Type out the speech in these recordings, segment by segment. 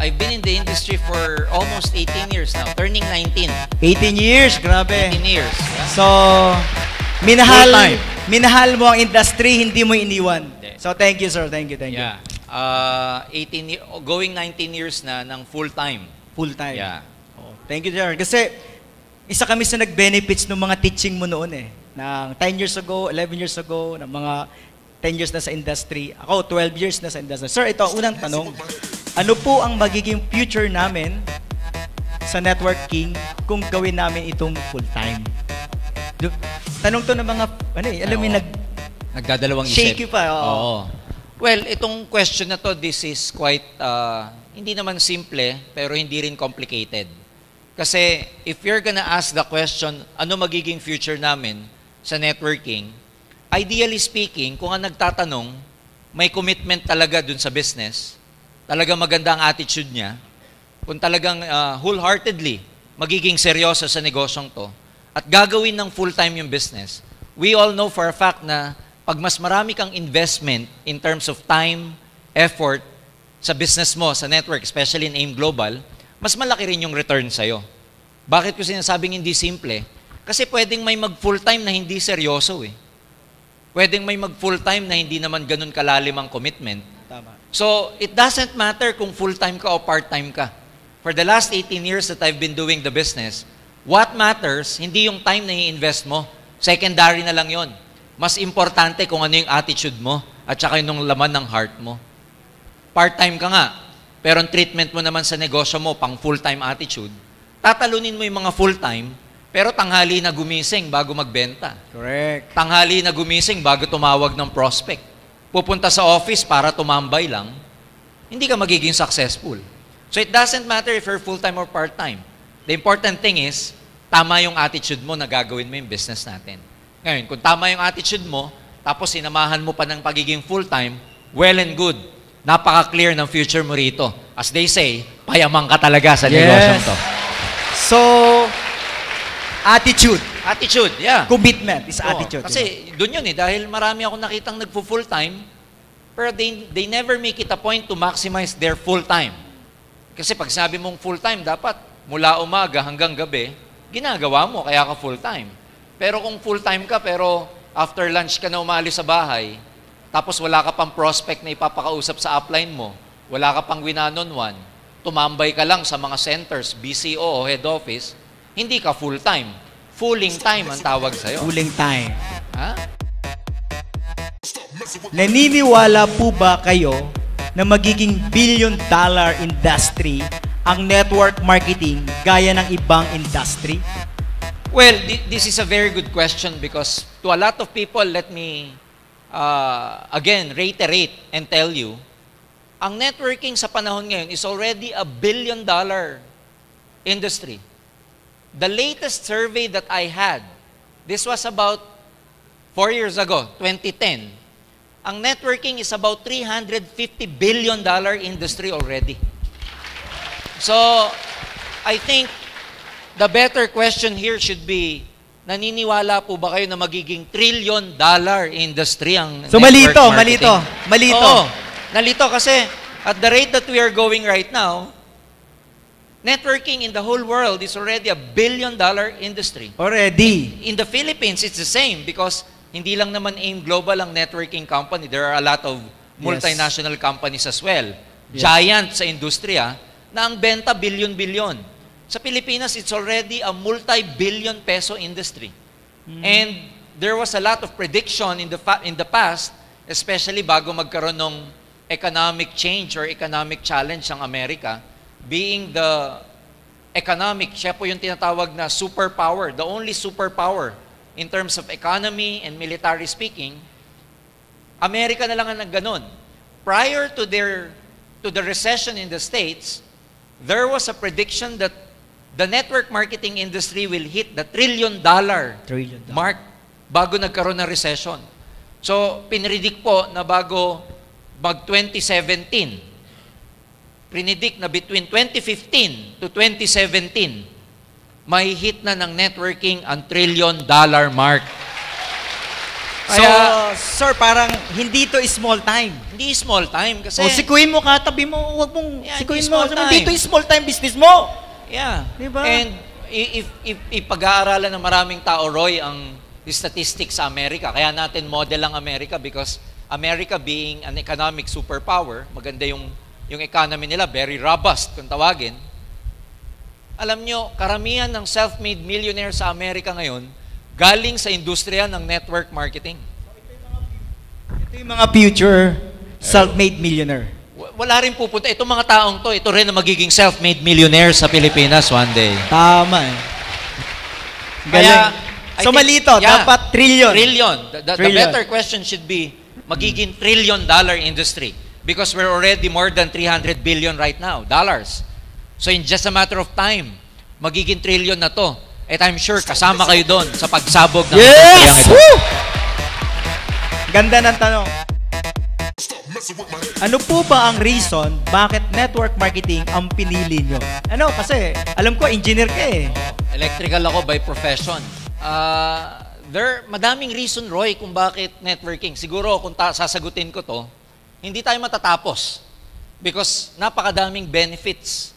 I've been in the industry for almost 18 years now, turning 19. 18 years, grabe. 18 years. So, minahal mo ang industry, hindi mo iniwan. So, thank you, sir. Thank you. Yeah. going 19 years na ng full-time. Full-time. Yeah. Oh, thank you, sir. Kasi, isa kami sa nag-benefits ng mga teaching mo noon eh. Ng 10 years ago, 11 years ago, ng mga 10 years na sa industry. Ako, 12 years na sa industry. Sir, ito ang unang tanong. Ano po ang magiging future namin sa networking kung gawin namin itong full-time? Tanong to ng mga, alam mo nagdadalawang isip. Shaky pa. Oo. Well, itong question na to, this is quite, hindi naman simple, pero hindi rin complicated. Kasi if you're gonna ask the question, ano magiging future namin sa networking, ideally speaking, kung ang nagtatanong, may commitment talaga dun sa business, talagang maganda ang attitude niya, kung talagang wholeheartedly magiging seryoso sa negosyong to, at gagawin ng full-time yung business, we all know for a fact na pag mas marami kang investment in terms of time, effort sa business mo, sa network, especially in AIM Global, mas malaki rin yung return sa'yo. Bakit ko sinasabing hindi simple? Kasi pwedeng may mag-full-time na hindi seryoso eh. Pwedeng may mag-full-time na hindi naman ganun kalalim ang commitment. Tama. So, it doesn't matter kung full-time ka o part-time ka. For the last 18 years that I've been doing the business, what matters, hindi yung time na i-invest mo. Secondary na lang yon. Mas importante kung ano yung attitude mo at saka yung laman ng heart mo. Part-time ka nga, pero ang treatment mo naman sa negosyo mo, pang full-time attitude, tatalunin mo yung mga full-time, pero tanghali na gumising bago magbenta. Correct. Tanghali na gumising bago tumawag ng prospect. Pupunta sa office para tumambay lang, hindi ka magiging successful. So it doesn't matter if you're full-time or part-time. The important thing is, tama yung attitude mo na gagawin mo yung business natin. Ngayon, kung tama yung attitude mo, tapos sinamahan mo pa ng pagiging full-time, well and good. Napaka-clear ng future mo rito. As they say, payaman ka talaga sa negosyong to. So, attitude. Attitude, yeah. Commitment is attitude. Kasi doon yun eh, dahil marami akong nakitang nagpo-full-time, pero they never make it a point to maximize their full-time. Kasi pag sabi mong full-time, dapat mula umaga hanggang gabi, ginagawa mo, kaya ka full-time. Pero kung full-time ka, pero after lunch ka na umalis sa bahay, tapos wala ka pang prospect na ipapakausap sa upline mo, wala ka pang one-on-one, tumambay ka lang sa mga centers, BCO o head office, hindi ka full-time. Fooling time ang tawag sa'yo. Fooling time. Ha? Naniniwala po ba kayo na magiging billion-dollar industry ang network marketing gaya ng ibang industry? Well, this is a very good question because to a lot of people, let me again reiterate and tell you, ang networking sa panahon ngayon is already a billion-dollar industry. The latest survey that I had, this was about 4 years ago, 2010. Ang networking is about $350 billion industry already. So, I think the better question here should be, naniniwala po ba kayo na magiging $1 trillion industry ang so, network malito. Oo, nalito kasi at the rate that we are going right now, networking in the whole world is already a $1 billion industry. Already. In the Philippines, it's the same because hindi lang naman AIM Global ang networking company. There are a lot of multinational companies as well. Yes. Giant sa industriya na ang benta billion-billion. Sa Pilipinas, it's already a multi-billion peso industry. And there was a lot of prediction in the past, especially bago magkaroon ng economic change or economic challenge ng Amerika, being the economic, siya po yung tinatawag na superpower, the only superpower in terms of economy and military speaking, Amerika na lang ang nagganon. Prior to the recession in the States, there was a prediction that the network marketing industry will hit the $1 trillion mark bago nagkaroon ng recession. So, pinredict po na bago mag-2017, predict na between 2015 to 2017, may hit na ng networking ang $1 trillion mark. So, Kaya, sir, parang hindi to small time. hindi small time kasi... O, sikuin mo katabi mo, huwag mong Yeah, sikuin hindi mo. small time. Hindi to small time business mo. Yeah. Diba? And if ipag-aaralan ng maraming tao, Roy, ang statistics sa Amerika, kaya natin model ang Amerika because America being an economic superpower, maganda yung economy nila, very robust kung tawagin. Alam nyo, karamihan ng self-made millionaire sa Amerika ngayon, galing sa industriya ng network marketing. Ito yung mga future self-made millionaire. Wala rin pupunta. Itong mga taong to, ito rin ang magiging self-made millionaire sa Pilipinas one day. Tama eh. Kaya, So malito, dapat trillion. Trillion. The Trillion. better question should be, magiging trillion-dollar industry. Because we're already more than 300 billion right now, dollars. So in just a matter of time, magiging trillion na to. At I'm sure kasama kayo doon sa pagsabog ng industriyang Yes! ito. Woo! Ganda ng tanong. Ano po ba ang reason bakit network marketing ang pinili nyo? Ano, kasi alam ko, engineer ka eh. Electrical ako by profession. Madaming reason, Roy, kung bakit networking. Siguro, kung sasagutin ko to, hindi tayo matatapos. Because napakadaming benefits.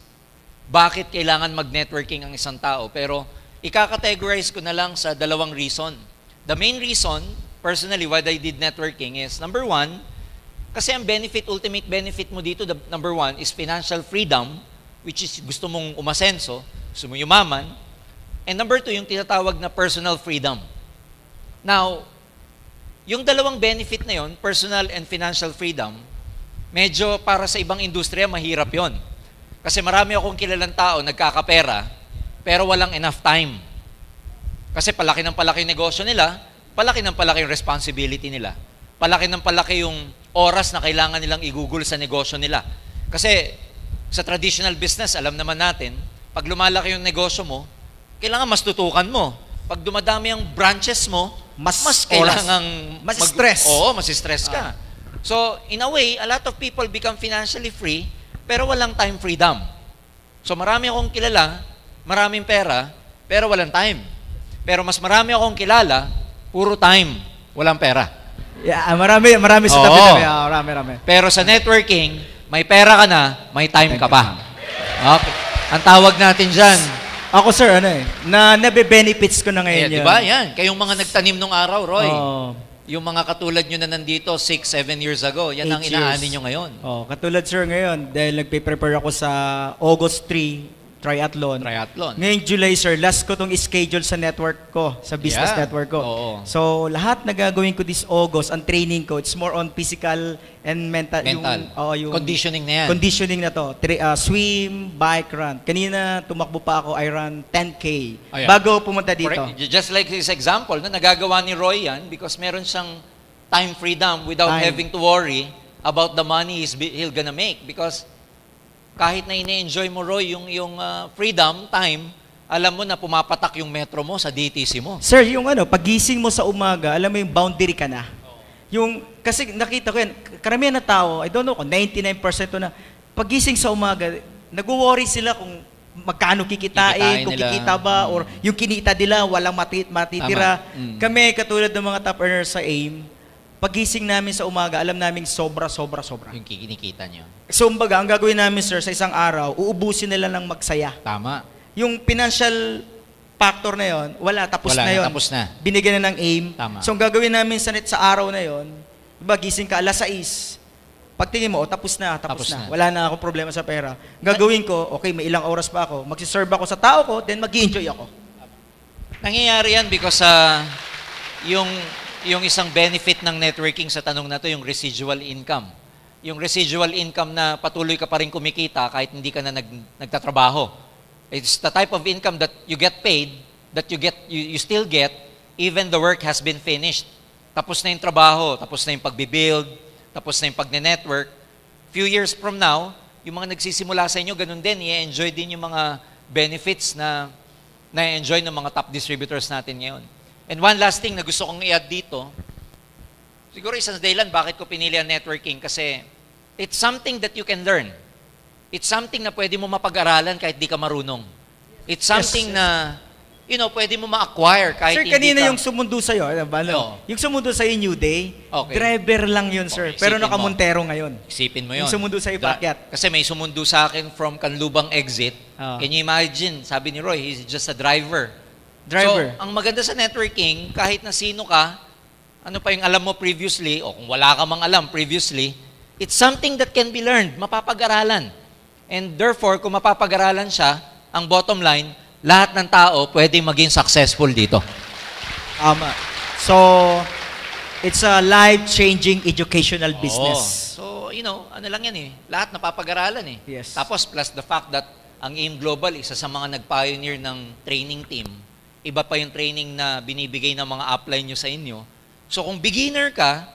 Bakit kailangan mag-networking ang isang tao? Pero, ika-categorize ko na lang sa dalawang reason. The main reason, personally, why I did networking is, number one, kasi ang ultimate benefit mo dito, number one, is financial freedom, which is gusto mong umasenso, gusto mong yumaman. And number two, yung tinatawag na personal freedom. Now, yung dalawang benefit na yon, personal and financial freedom, medyo para sa ibang industriya, mahirap yon. Kasi marami akong kilalang tao, nagkakapera, pero walang enough time. Kasi palaki ng palaki yung negosyo nila, palaki ng palaki yung responsibility nila. Palaki ng palaki yung oras na kailangan nilang igugol sa negosyo nila. Kasi sa traditional business, alam naman natin, pag lumalaki yung negosyo mo, kailangan mas tutukan mo. Pag dumadami ang branches mo, mas kailangan... Mas stress. Oo, mas stress ka. So, in a way, a lot of people become financially free, pero walang time freedom. So, marami akong kilala, maraming pera, pero walang time. Pero mas marami akong kilala, puro time, walang pera. Yeah, marami sa tabi-tabi. Marami. Pero sa networking, may pera ka na, may time ka pa. Okay. Ang tawag natin dyan, Ako sir, na nabe-benefits ko na ngayon di ba? Yan. Kayong mga nagtanim nung araw, Roy. Oh. Yung mga katulad nyo na nandito 6-7 years ago, yan ang 8 inaani years. nyo ngayon. Katulad sir ngayon, dahil nagpe-prepare ako sa August 3, triathlon. Ngayong July sir, last ko tong schedule sa network ko, sa business network ko. Oo. So, lahat na gagawin ko this August, ang training ko, it's more on physical and mental. Yung conditioning na yan. Conditioning na to. Swim, bike, run. Kanina, tumakbo pa ako, I run 10K. Bago pumunta dito. Just like this example, nagagawa ni Roy yan because meron siyang time freedom without having to worry about the money he'll gonna make. Because kahit na ine-enjoy mo, Roy, yung freedom, time, alam mo na pumapatak yung metro mo sa DTC mo. Sir, yung pagising mo sa umaga, alam mo yung boundary ka na. Kasi nakita ko yan, karamihan na tao, I don't know kung 99% na, pagising sa umaga, nag-worry sila kung magkano kikitain, kung kikita ba, or yung kinita nila, walang matitira. Kami, katulad ng mga top earners sa AIM, pagising namin sa umaga, alam namin sobra. Yung kinikita nyo. So, umbaga, ang gagawin namin, sir, sa isang araw, uubusin nila ng magsaya. Tama. Yung financial factor na yon, tapos na. Binigyan na ng AIM. Tama. So, ang gagawin namin sa araw na yon, diba, gising ka, 6:00. Pagtingin mo, tapos na. Wala na akong problema sa pera. Gagawin ko, okay, may ilang oras pa ako, magsiserve ako sa tao ko, then mag-i-enjoy ako. Nangyayari yan because yung isang benefit ng networking sa tanong na to, yung residual income. Yung residual income na patuloy ka pa rin kumikita kahit hindi ka na nagtatrabaho. It's the type of income that you get paid, that you still get, even the work has been finished. Tapos na yung trabaho, tapos na yung pagbibuild, tapos na yung pagne-network. Few years from now, yung mga nagsisimula sa inyo, ganun din, i-enjoy din yung mga benefits na na-enjoy ng mga top distributors natin ngayon. And one last thing na gusto kong i-add dito, siguro isang dahilan bakit ko pinili ang networking kasi it's something that you can learn. It's something na pwede mo mapag-aralan kahit di ka marunong. It's something na pwede mo ma-acquire kahit Sir, hindi kanina ka... yung sumundo sa'yo, ano ba, Oo. yung sumundo sa'yo New Day, Okay. driver lang yun, sir. Okay, Pero isipin mo. nakamontero ngayon. Isipin mo yun. Yung sumundo sa'yo, paakyat. Kasi may sumundo sa akin from Canlubang exit. Oo. Can you imagine? Sabi ni Roy, he's just a driver. Driver. So, ang maganda sa networking, kahit na sino ka, ano pa yung alam mo previously, o kung wala ka mang alam previously, it's something that can be learned, mapapag-aralan. And therefore, kung mapapag-aralan siya, ang bottom line, lahat ng tao pwede maging successful dito. So, it's a life-changing educational business. So, ano lang yan eh. Lahat napapag-aralan eh. Yes. Tapos plus the fact that ang AIM Global, isa sa mga nag-pioneer ng training team, iba pa yung training na binibigay ng mga upline nyo sa inyo. So kung beginner ka,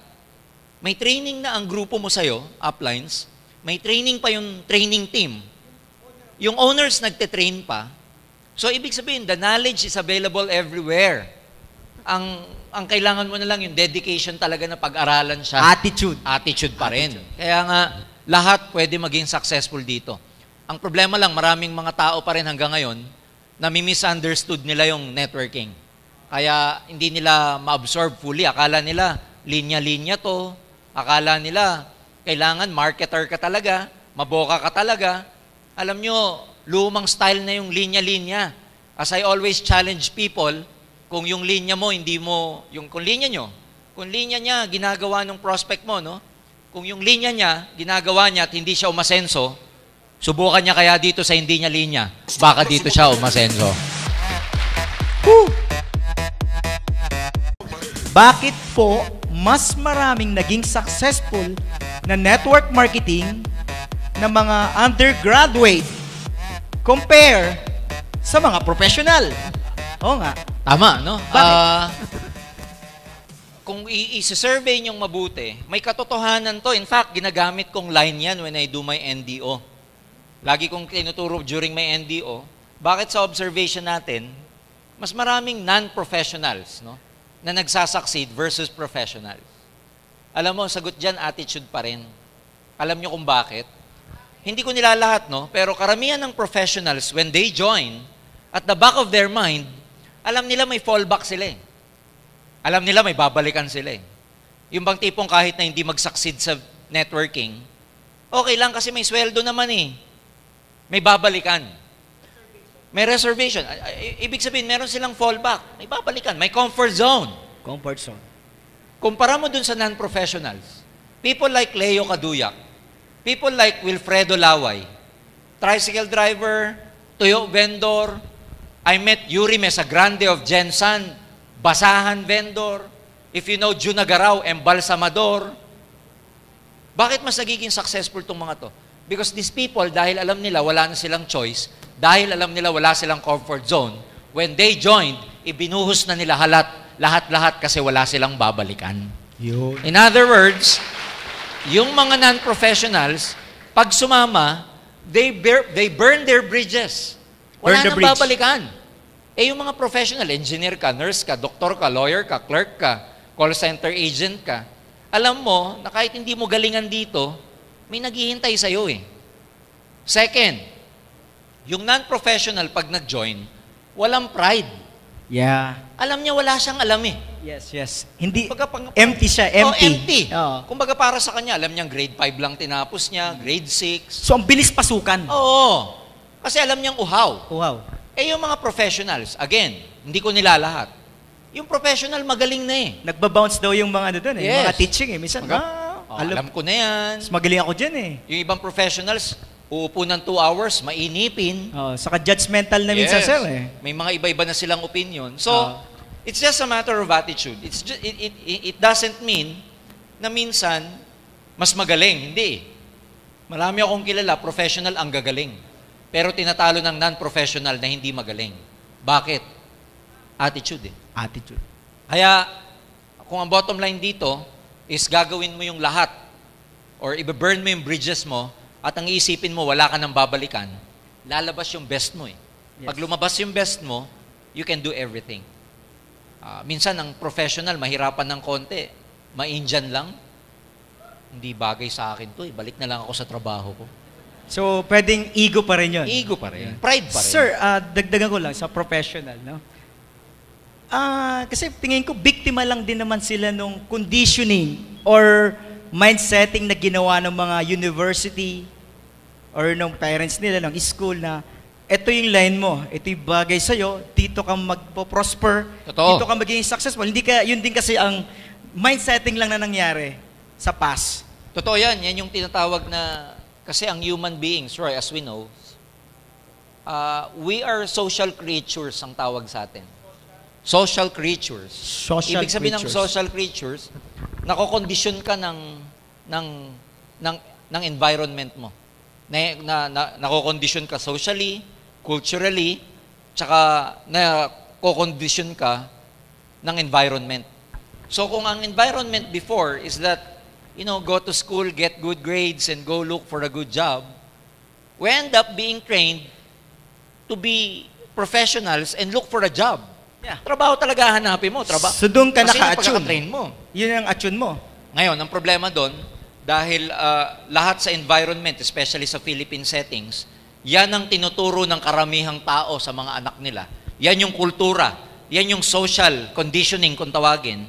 may training na ang grupo mo sa'yo, uplines, may training pa yung training team. Yung owners nagte-train pa. So ibig sabihin, the knowledge is available everywhere. Ang kailangan mo na lang yung dedication talaga na pag-aralan siya. Attitude pa rin. Kaya nga, lahat pwede maging successful dito. Ang problema lang, maraming mga tao pa rin hanggang ngayon na misunderstood nila yung networking. Kaya hindi nila ma-absorb fully. Akala nila, linya-linya to. Akala nila, kailangan marketer ka talaga, maboka ka talaga. Alam nyo, lumang style na yung linya-linya. As I always challenge people, kung yung linya mo, kung linya niya, ginagawa ng prospect mo, no? Kung yung linya niya, ginagawa niya at hindi siya umasenso, subukan niya kaya dito sa hindi niya linya. Baka dito siya umasenso. Bakit po mas maraming naging successful na network marketing na mga undergraduate compare sa mga professional? Oo nga. Tama, no? Bakit? Kung i-survey niyong mabuti, may katotohanan to. In fact, ginagamit kong line yan when I do my NDO. Lagi kong tinuturo during my NDO, bakit sa observation natin, mas maraming non-professionals, no, na nagsasucceed versus professionals. Alam mo, sagot dyan, attitude pa rin. Alam nyo kung bakit? Hindi ko nilalahat, no? Pero karamihan ng professionals, when they join, at the back of their mind, alam nila may fallback sila eh. Alam nila may babalikan sila eh. Yung bang tipong kahit na hindi mag-succeed sa networking, okay lang kasi may sweldo naman eh. May babalikan. May reservation. Ibig sabihin, meron silang fallback. May babalikan. May comfort zone. Comfort zone. Kumpara mo dun sa non-professionals, people like Leo Caduyak, people like Wilfredo Laway, tricycle driver, tuyo vendor, I met Yuri Mesagrande of Gensan, basahan vendor, if you know Junagaraw, embalsamador. Bakit mas nagiging successful itong mga to? Because these people, dahil alam nila wala na silang choice, dahil alam nila wala silang comfort zone, when they joined, ibinuhos na nila lahat-lahat kasi wala silang babalikan. Yun. In other words, yung mga non-professionals, pag sumama, they burn their bridges. Wala nang babalikan. Eh yung mga professional, engineer ka, nurse ka, doktor ka, lawyer ka, clerk ka, call center agent ka, alam mo na kahit hindi mo galingan dito, may naghihintay sa'yo eh. Second, yung non-professional pag nag-join, walang pride. Yeah. Alam niya wala siyang alam eh. Yes. Hindi, Kumbaga, empty siya, empty. empty. Oo. Kumbaga para sa kanya, alam niyang grade 5 lang tinapos niya, grade 6. So, ang bilis pasukan. Oo. Kasi alam niyang uhaw. Wow. Eh yung mga professionals, again, hindi ko nilalahat. Yung professional magaling na eh. Nagbabounce daw yung mga ano doon eh. Yes. Mga teaching eh. Minsan, Alam ko na yan. mas magaling ako dyan eh. Yung ibang professionals, uupo ng 2 hours, mainipin. Saka judgmental na minsan, sir eh. May mga iba-iba na silang opinion. So, it's just a matter of attitude. It doesn't mean na minsan, mas magaling. Hindi. Marami akong kilala, professional ang gagaling. Pero tinatalo ng non-professional na hindi magaling. Bakit? Attitude eh. Attitude. Kaya, kung ang bottom line dito is gagawin mo yung lahat or i-burn mo yung bridges mo at ang iisipin mo wala ka nang babalikan, lalabas yung best mo eh. Yes. Pag lumabas yung best mo, you can do everything. Minsan, ang professional, mahirapan ng konti. Ma-Indian lang. Hindi bagay sa akin to eh. Balik na lang ako sa trabaho ko. So, pwedeng ego pa rin yun. Ego pa rin. Pride pa rin. Sir, dagdagan ko lang sa professional, no? Kasi tingin ko, biktima lang din naman sila nung conditioning or mindsetting na ginawa ng mga university or ng parents nila, ng school na ito yung line mo, ito yung bagay sa'yo, dito ka magpo-prosper, Totoo. dito ka magiging successful. Yun din kasi ang mindsetting lang na nangyari sa past. Totoo yan. Yan yung tinatawag na, kasi ang human beings, Roy, as we know, we are social creatures ang tawag sa atin. Social creatures. Ibig sabihin ng social creatures, nakokondisyon ka ng environment mo. Nakokondisyon ka socially, culturally, tsaka nakokondisyon ka ng environment. So kung ang environment before is that, go to school, get good grades, and go look for a good job, we end up being trained to be professionals and look for a job. Yeah. Trabaho talaga hanapin mo. So doon ka Kasi naka-attune. pagkaka-train mo. Yun ang attune mo. Ngayon, ang problema doon, dahil lahat sa environment, especially sa Philippine settings, yan ang tinuturo ng karamihang tao sa mga anak nila. Yan yung kultura. Yan yung social conditioning kung tawagin.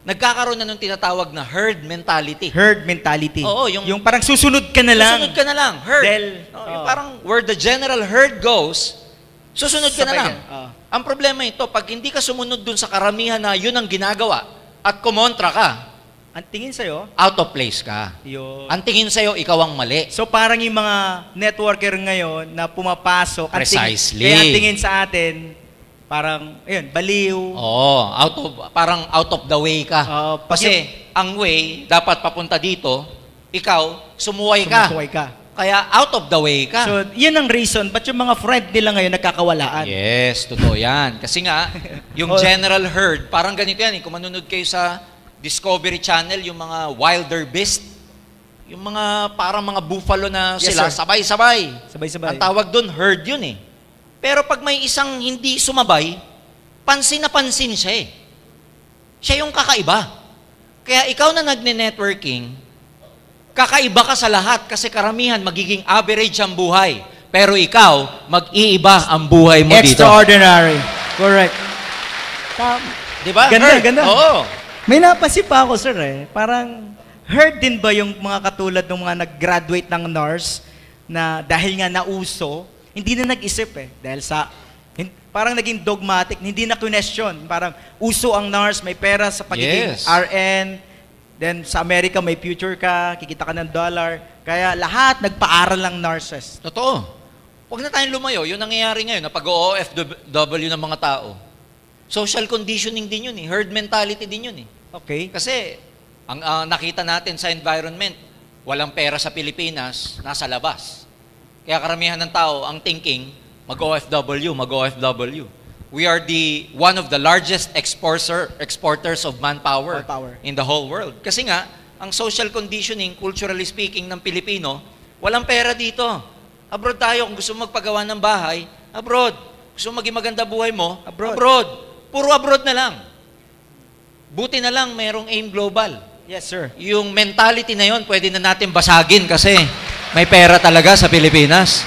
Nagkakaroon na ng tinatawag na herd mentality. Herd mentality. Oo, yung parang susunod ka na lang. Susunod ka na lang. Herd. Yung oh. parang where the general herd goes, susunod ka na Sabay lang. ka. Ang problema ito, pag hindi ka sumunod dun sa karamihan na yun ang ginagawa at kumontra ka, Ang tingin sa'yo, out of place ka. yun. Ang tingin sa'yo, ikaw ang mali. So parang yung mga networker ngayon na pumapasok, Precisely. kaya ang tingin sa atin, parang, ayun, baliw. Parang out of the way ka. Pag Kasi ang way, dapat papunta dito, ikaw, sumuway ka. sumusuway ka. Kaya out of the way ka. So, yun ang reason, ba't yung mga friend nila ngayon nagkakawalaan? Yes, totoo yan. Kasi nga, yung general herd, parang ganito yan. Kung manunod kayo sa Discovery Channel, yung mga wilder beast, yung mga parang mga buffalo na Yes, sila, sir. sabay-sabay. Sabay-sabay. Ang tawag doon, herd yun eh. Pero pag may isang hindi sumabay, pansin na pansin siya eh. Siya yung kakaiba. Kaya ikaw na nagne-networking, kakaiba ka sa lahat kasi karamihan magiging average ang buhay. Pero ikaw, mag-iiba ang buhay mo dito. Extraordinary. Correct. Di ba? Ganda, Herd. ganda. Oo. May napansin pa ako, sir, eh. Parang, heard din ba yung mga katulad ng mga nag-graduate ng nurse na dahil nga nauso, hindi na nag-isip eh. Dahil sa, parang naging dogmatic, hindi na question. Parang, uso ang nurse, may pera sa pagiging Yes. RN, then sa Amerika may future ka, kikita ka ng dollar. Kaya lahat nagpaaral lang nurses. Totoo. Huwag na tayong lumayo. Yun nangyayari ngayon na pag-OFW ng mga tao. Social conditioning din yun eh. Herd mentality din yun eh. Okay. Kasi, ang nakita natin sa environment, walang pera sa Pilipinas, nasa labas. Kaya karamihan ng tao, ang thinking, mag-OFW. We are one of the largest exporters of manpower in the whole world. Kasi nga, ang social conditioning, culturally speaking, ng Pilipino, walang pera dito. Abroad tayo, kung gusto mo magpagawa ng bahay, abroad. Gusto mo maging maganda buhay mo, abroad. Puro abroad na lang. Buti na lang, mayroong AIM Global. Yes, sir. Yung mentality na yon, pwede na natin basagin kasi may pera talaga sa Pilipinas.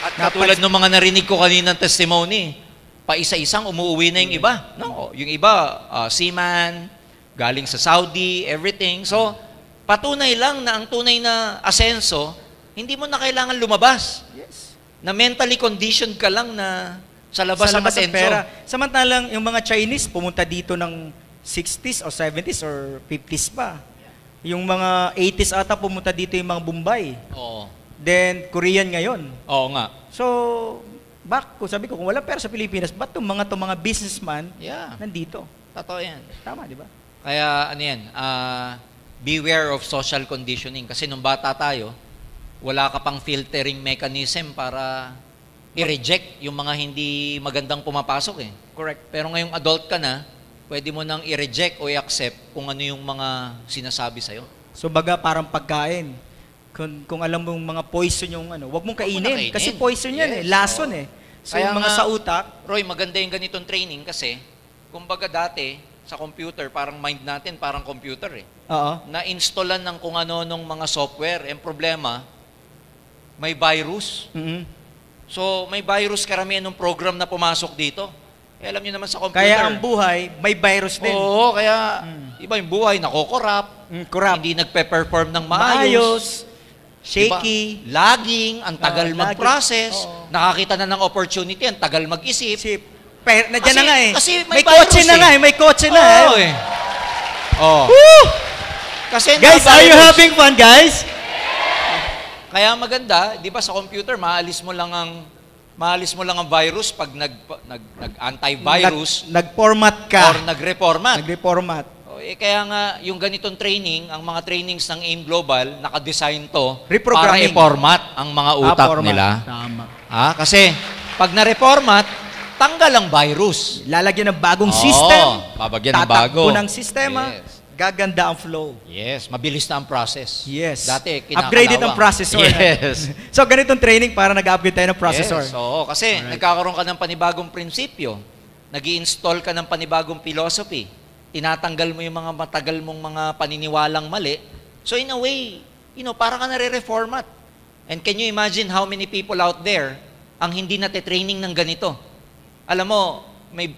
At katulad ng mga narinig ko kaninang testimony, paisa-isang umuwi na yung iba. No, yung iba, seaman, galing sa Saudi, everything. So, patunay lang na ang tunay na asenso, hindi mo na kailangan lumabas. Yes. Na mentally conditioned ka lang na sa labas ang ng asenso. pera. Samantalang yung mga Chinese pumunta dito ng 60s or 70s or 50s pa. Yung mga 80s ata pumunta dito yung mga Bombay. Oo. Then Korean ngayon. Oo nga. So, sabi ko, kung wala pera sa Pilipinas, ba't itong mga businessman nandito? Totoo yan. Tama, di ba? Kaya ano yan, beware of social conditioning. Kasi nung bata tayo, wala ka pang filtering mechanism para i-reject yung mga hindi magandang pumapasok eh. Correct. Pero ngayong adult ka na, pwede mo nang i-reject o i-accept kung ano yung mga sinasabi sa'yo. So baga parang pagkain. Kung alam mong mga poison yung wag mong kainin. Kasi poison yan lason eh. So kaya yung mga sa utak. Roy, maganda yung ganitong training kasi, kumbaga dati, sa computer, parang mind natin, parang computer eh. Oo. Na-installan ng kung ano nung mga software. Ang problema, may virus. Mm-hmm. So, may virus karamihan ng program na pumasok dito. Kaya alam niyo naman sa computer. Kaya ang buhay, may virus din. Oo, kaya iba yung buhay, nakokorap, Corrupt. hindi nagpe-perform ng maayos. Shaky. Diba? Lagging, ang tagal Lagging. mag-process, Oo. nakakita na ng opportunity, ang tagal mag-isip. Pero, nandiyan na nga eh. Kasi may may kotse virus na eh. nga eh. May kotse na Oo eh. Oh. Woo! Kasi Guys, are you na-virus. having fun, guys? Kaya maganda, 'di ba sa computer maalis mo lang ang virus pag nag-antivirus Nag-format ka. or nag-reformat. Nag-reformat. Kaya nga yung ganitong training, ang mga trainings ng AIM Global, naka-design to para Reprogramming. i-format ang mga utak format. nila. Tama. Kasi pag na-reformat, tanggal ang virus. Lalagyan ng bagong Oo, system. babagyan ng Tatakbo bago. ng sistema. Yes. Gaganda ang flow. Yes, mabilis na ang process. Yes. Dati, kinakalawang. Upgraded ang processor. Yes. So, ganitong training para nag-upgrade tayo ng processor. Yes, oo. Kasi nagkakaroon ka ng panibagong prinsipyo. Nag-i-install ka ng panibagong philosophy. Tinatanggal mo yung mga matagal mong mga paniniwalang mali. So in a way, para ka nare-reformat. And can you imagine how many people out there ang hindi nate-training ng ganito? Alam mo,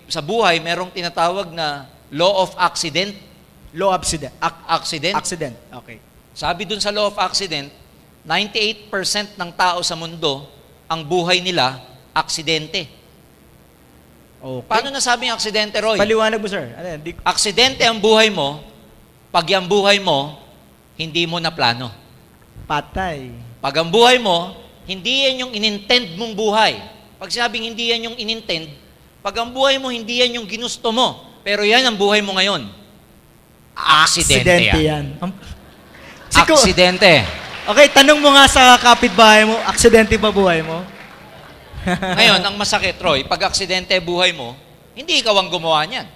sa buhay, merong tinatawag na law of accident. Low accident. Accident. Accident. Okay. Sabi dun sa law of accident, 98% ng tao sa mundo, ang buhay nila, aksidente. Okay. Paano nasabing aksidente, Roy? Paliwanag mo, sir. Ano yan? Aksidente ang buhay mo, pag yung buhay mo, hindi mo na plano. Patay. Pag ang buhay mo, hindi yan yung inintend mong buhay. Pag sabing hindi yan yung inintend, pag ang buhay mo, hindi yan yung ginusto mo, pero yan ang buhay mo ngayon. Aksidente yan. Aksidente. Okay, tanong mo nga sa kapitbahay mo, aksidente ba buhay mo? Ngayon, ang masakit, Roy, pag aksidente buhay mo, hindi ikaw ang gumawa niyan.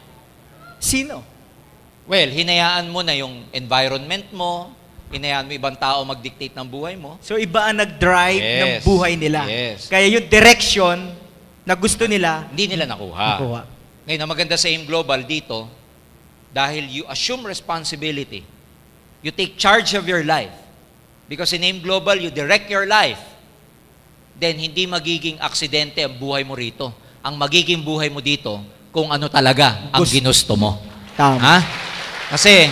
Sino? Well, hinayaan mo na yung environment mo, hinayaan mo ibang tao mag-dictate ng buhay mo. So, iba ang nag-drive Yes. ng buhay nila. Yes. Kaya yung direction na gusto nila, Hindi nila nakuha. nakuha. Ngayon, ang maganda sa AIM Global dito, dahil you assume responsibility, you take charge of your life. Because in AIM Global, you direct your life. Then, hindi magiging aksidente ang buhay mo rito. Ang magiging buhay mo dito, kung ano talaga ang ginusto mo. Tama. Ha? Kasi,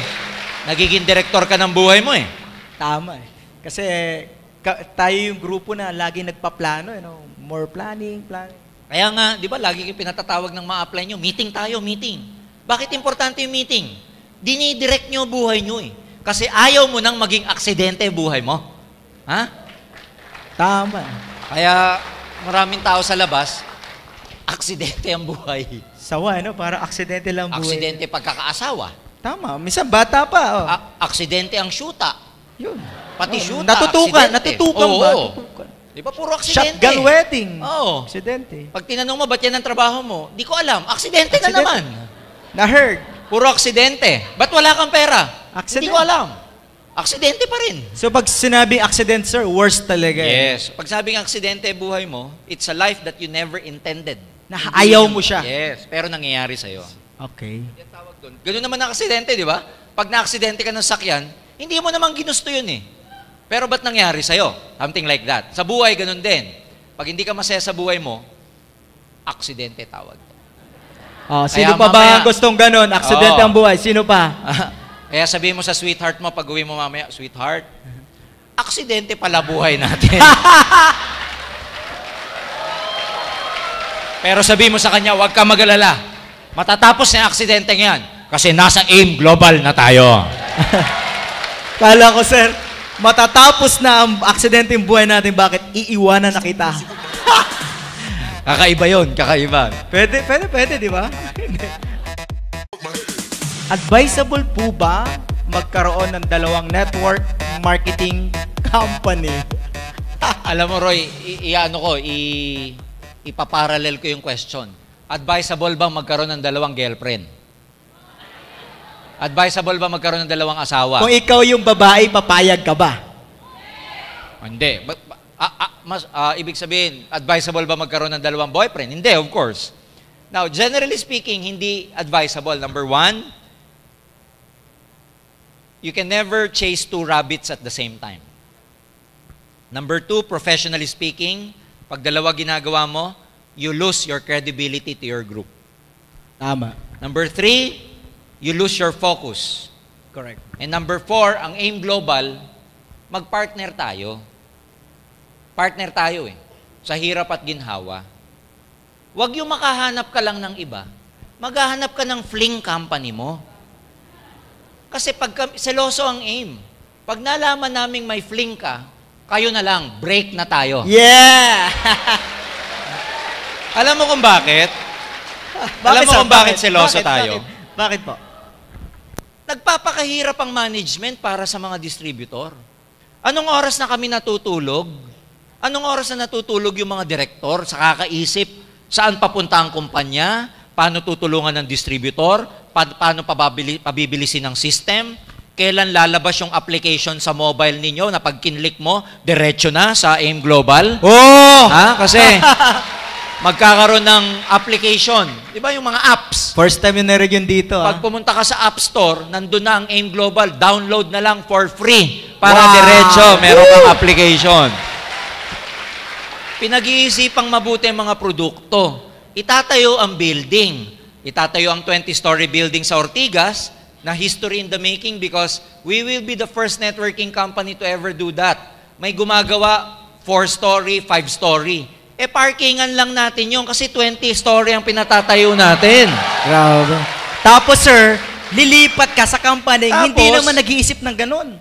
nagiging direktor ka ng buhay mo eh. Tama eh. Kasi tayo yung grupo na lagi nagpaplano, more planning. Kaya nga, di ba, lagi kang pinatatawag ng mga apply nyo, meeting tayo, meeting. Bakit importante yung meeting? Dinidirect nyo buhay nyo eh. Kasi ayaw mo nang maging aksidente buhay mo. Ha? Tama. Kaya maraming tao sa labas, aksidente ang buhay. Sawa, para aksidente lang buhay. Aksidente pagkakaasawa. Tama. Minsan bata pa. Oh. Aksidente ang syuta. Yun. Pati Oh, syuta, natutukan aksidente. ba? Oo. Natutukan. Di ba puro aksidente? Shotgun wedding. Oo. Aksidente. Pag tinanong mo, ba't yan ang trabaho mo? Di ko alam. Aksidente na naman. Na-heard. Puro aksidente. Ba't wala kang pera? Aksidente. Hindi ko alam. Aksidente pa rin. So pag sinabing accident, sir, worst talaga. Yes. Pag sabing aksidente buhay mo, it's a life that you never intended. Na Hindi ayaw yung- mo siya. Yes. Pero nangyayari sa'yo. Okay. Yan tawag doon. Ganun naman ang aksidente, di ba? Pag na-aksidente ka ng sakyan, hindi mo naman ginusto yun eh. Pero ba't nangyari sa'yo? Something like that. Sa buhay, ganun din. Pag hindi ka masaya sa buhay mo, aksidente tawag. Sino Kaya pa ba mamaya- gustong ganun? Aksidente Oo. ang buhay. Sino pa? Kaya sabihin mo sa sweetheart mo, pag uwi mo mamaya, sweetheart, aksidente pala buhay natin. Pero sabihin mo sa kanya, huwag ka mag-alala. Matatapos na yung aksidente yan. Kasi nasa AIM Global na tayo. Kala ko, sir, matatapos na ang aksidente yung buhay natin, bakit iiwanan na kita? Kakaiba yun, kakaiba. Pwede, di ba? Advisable po ba magkaroon ng dalawang network marketing company? Alam mo, Roy, ipaparallel ko yung question. Advisable ba magkaroon ng dalawang girlfriend? Advisable ba magkaroon ng dalawang asawa? Kung ikaw yung babae, papayag ka ba? Hindi. Ibig sabihin, advisable ba magkaroon ng dalawang boyfriend? Hindi, of course. Now, generally speaking, hindi advisable. Number one, you can never chase two rabbits at the same time. Number two, professionally speaking, pag dalawa ginagawa mo, you lose your credibility to your group. Tama. Number 3, you lose your focus. Correct. And number 4, ang AIM Global, mag-partner tayo. Partner tayo sa hirap at ginhawa. Huwag yung makahanap ka lang ng iba. Maghahanap ka ng fling company mo. Kasi seloso ang AIM. Pag nalaman naming may fling ka, kayo na lang, break na tayo. Yeah! Alam mo kung bakit? Alam mo kung bakit seloso tayo? Bakit po? Nagpapakahirap ang management para sa mga distributor. Anong oras na kami natutulog? Anong oras na natutulog yung mga direktor sa kakaisip saan papunta ang kumpanya, paano tutulungan ng distributor, paano pabibilisin ng system, kailan lalabas yung application sa mobile ninyo na pag kinlik mo, diretso na sa AIM Global? Oh! Kasi magkakaroon ng application. Di ba yung mga apps? First time yung narinig yun dito. Pag pumunta ka sa App Store, nandun na ang AIM Global, download na lang for free para Wow! diretso, meron kang application. Pinag-iisipang mabuti ang mga produkto. Itatayo ang building. Itatayo ang 20-story building sa Ortigas na history in the making because we will be the first networking company to ever do that. May gumagawa 4-story, 5-story. Parkingan lang natin yun kasi 20-story ang pinatatayo natin. Grabe. Tapos sir, lilipat ka sa company, Tapos, hindi naman nag-iisip ng ganun.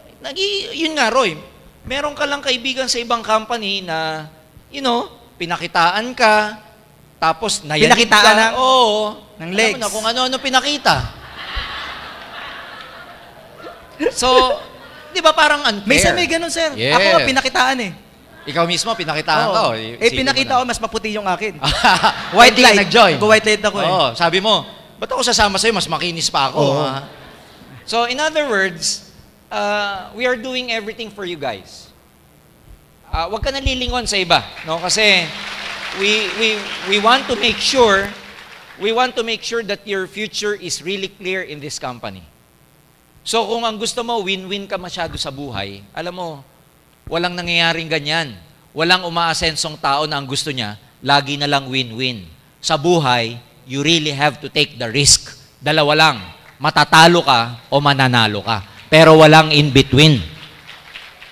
Yun nga, Roy. Meron ka lang kaibigan sa ibang company na, pinakitaan ka, tapos nayanig Pinakitaan ka. ng- Oo. ng Alam legs. mo na kung ano-ano pinakita. So, di ba parang unfair? Minsan may ganun sir. Yes. Ako nga pinakitaan eh. Ikaw mismo, pinakitaan ka. Oo. Isipin Pinakita mo ko, na. mas maputi yung akin. White White light. light. Nag-join. White light ako eh. Oo, sabi mo, ba't ako sasama sa'yo? Mas makinis pa ako. Oo. Ha? So, in other words, we are doing everything for you guys. Huwag ka nalilingon sa iba. No? Kasi, we want to make sure that your future is really clear in this company. So, kung ang gusto mo, win-win ka masyado sa buhay, alam mo, walang nangyayaring ganyan. Walang umaasensong tao na ang gusto niya, lagi na lang win-win. Sa buhay, you really have to take the risk. Dalawa lang, matatalo ka o mananalo ka. Pero walang in-between.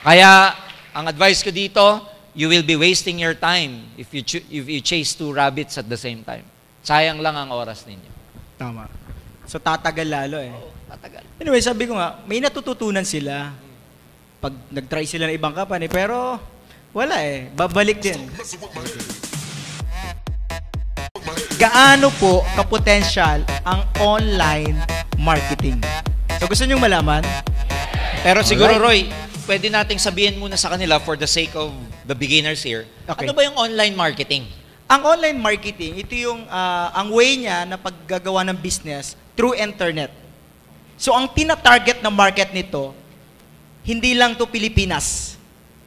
Kaya, ang advice ko dito, you will be wasting your time if you chase 2 rabbits at the same time. Sayang lang ang oras ninyo. Tama. So tatagal lalo eh. Matagal. Anyway, sabi ko nga, may natututunan sila pag nag-try sila ng ibang company, pero wala eh. Babalik din. Gaano po ka-potential ang online marketing? So gusto nyong malaman? Pero siguro, Roy, pwede nating sabihin muna sa kanila for the sake of the beginners here, Okay. ano ba yung online marketing? Ang online marketing, ito yung ang way niya na paggagawa ng business through internet. So ang tina-target na market nito, hindi lang to Pilipinas,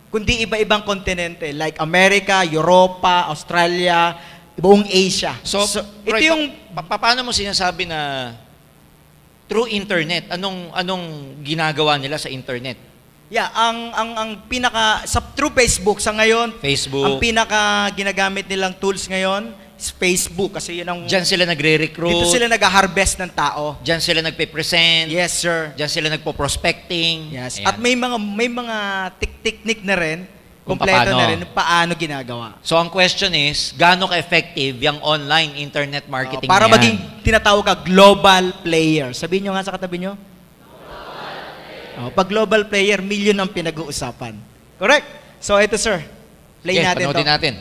kundi iba-ibang kontinente like America, Europa, Australia, buong Asia. So ito Roy, yung paano mo sinasabi na through internet, anong ginagawa nila sa internet? ang pinaka through Facebook sa ngayon, Facebook. ang pinaka ginagamit nilang tools ngayon is Facebook kasi yun ang Diyan sila nagre-recruit. dito sila nag-harvest ng tao. Diyan sila nagpe-present. Yes, sir. Diyan sila nagpo-prospecting. Yes. Ayan. At may mga technique na rin, Kung kompleto paano. na rin paano ginagawa. So ang question is, gaano ka-effective yung online internet marketing Para na yan? maging tinatawag ka global player. Sabihin nyo nga sa katabi nyo. Pag global player, million ang pinag-uusapan. Correct? So ito sir, play Sige, natin to. panoodin natin.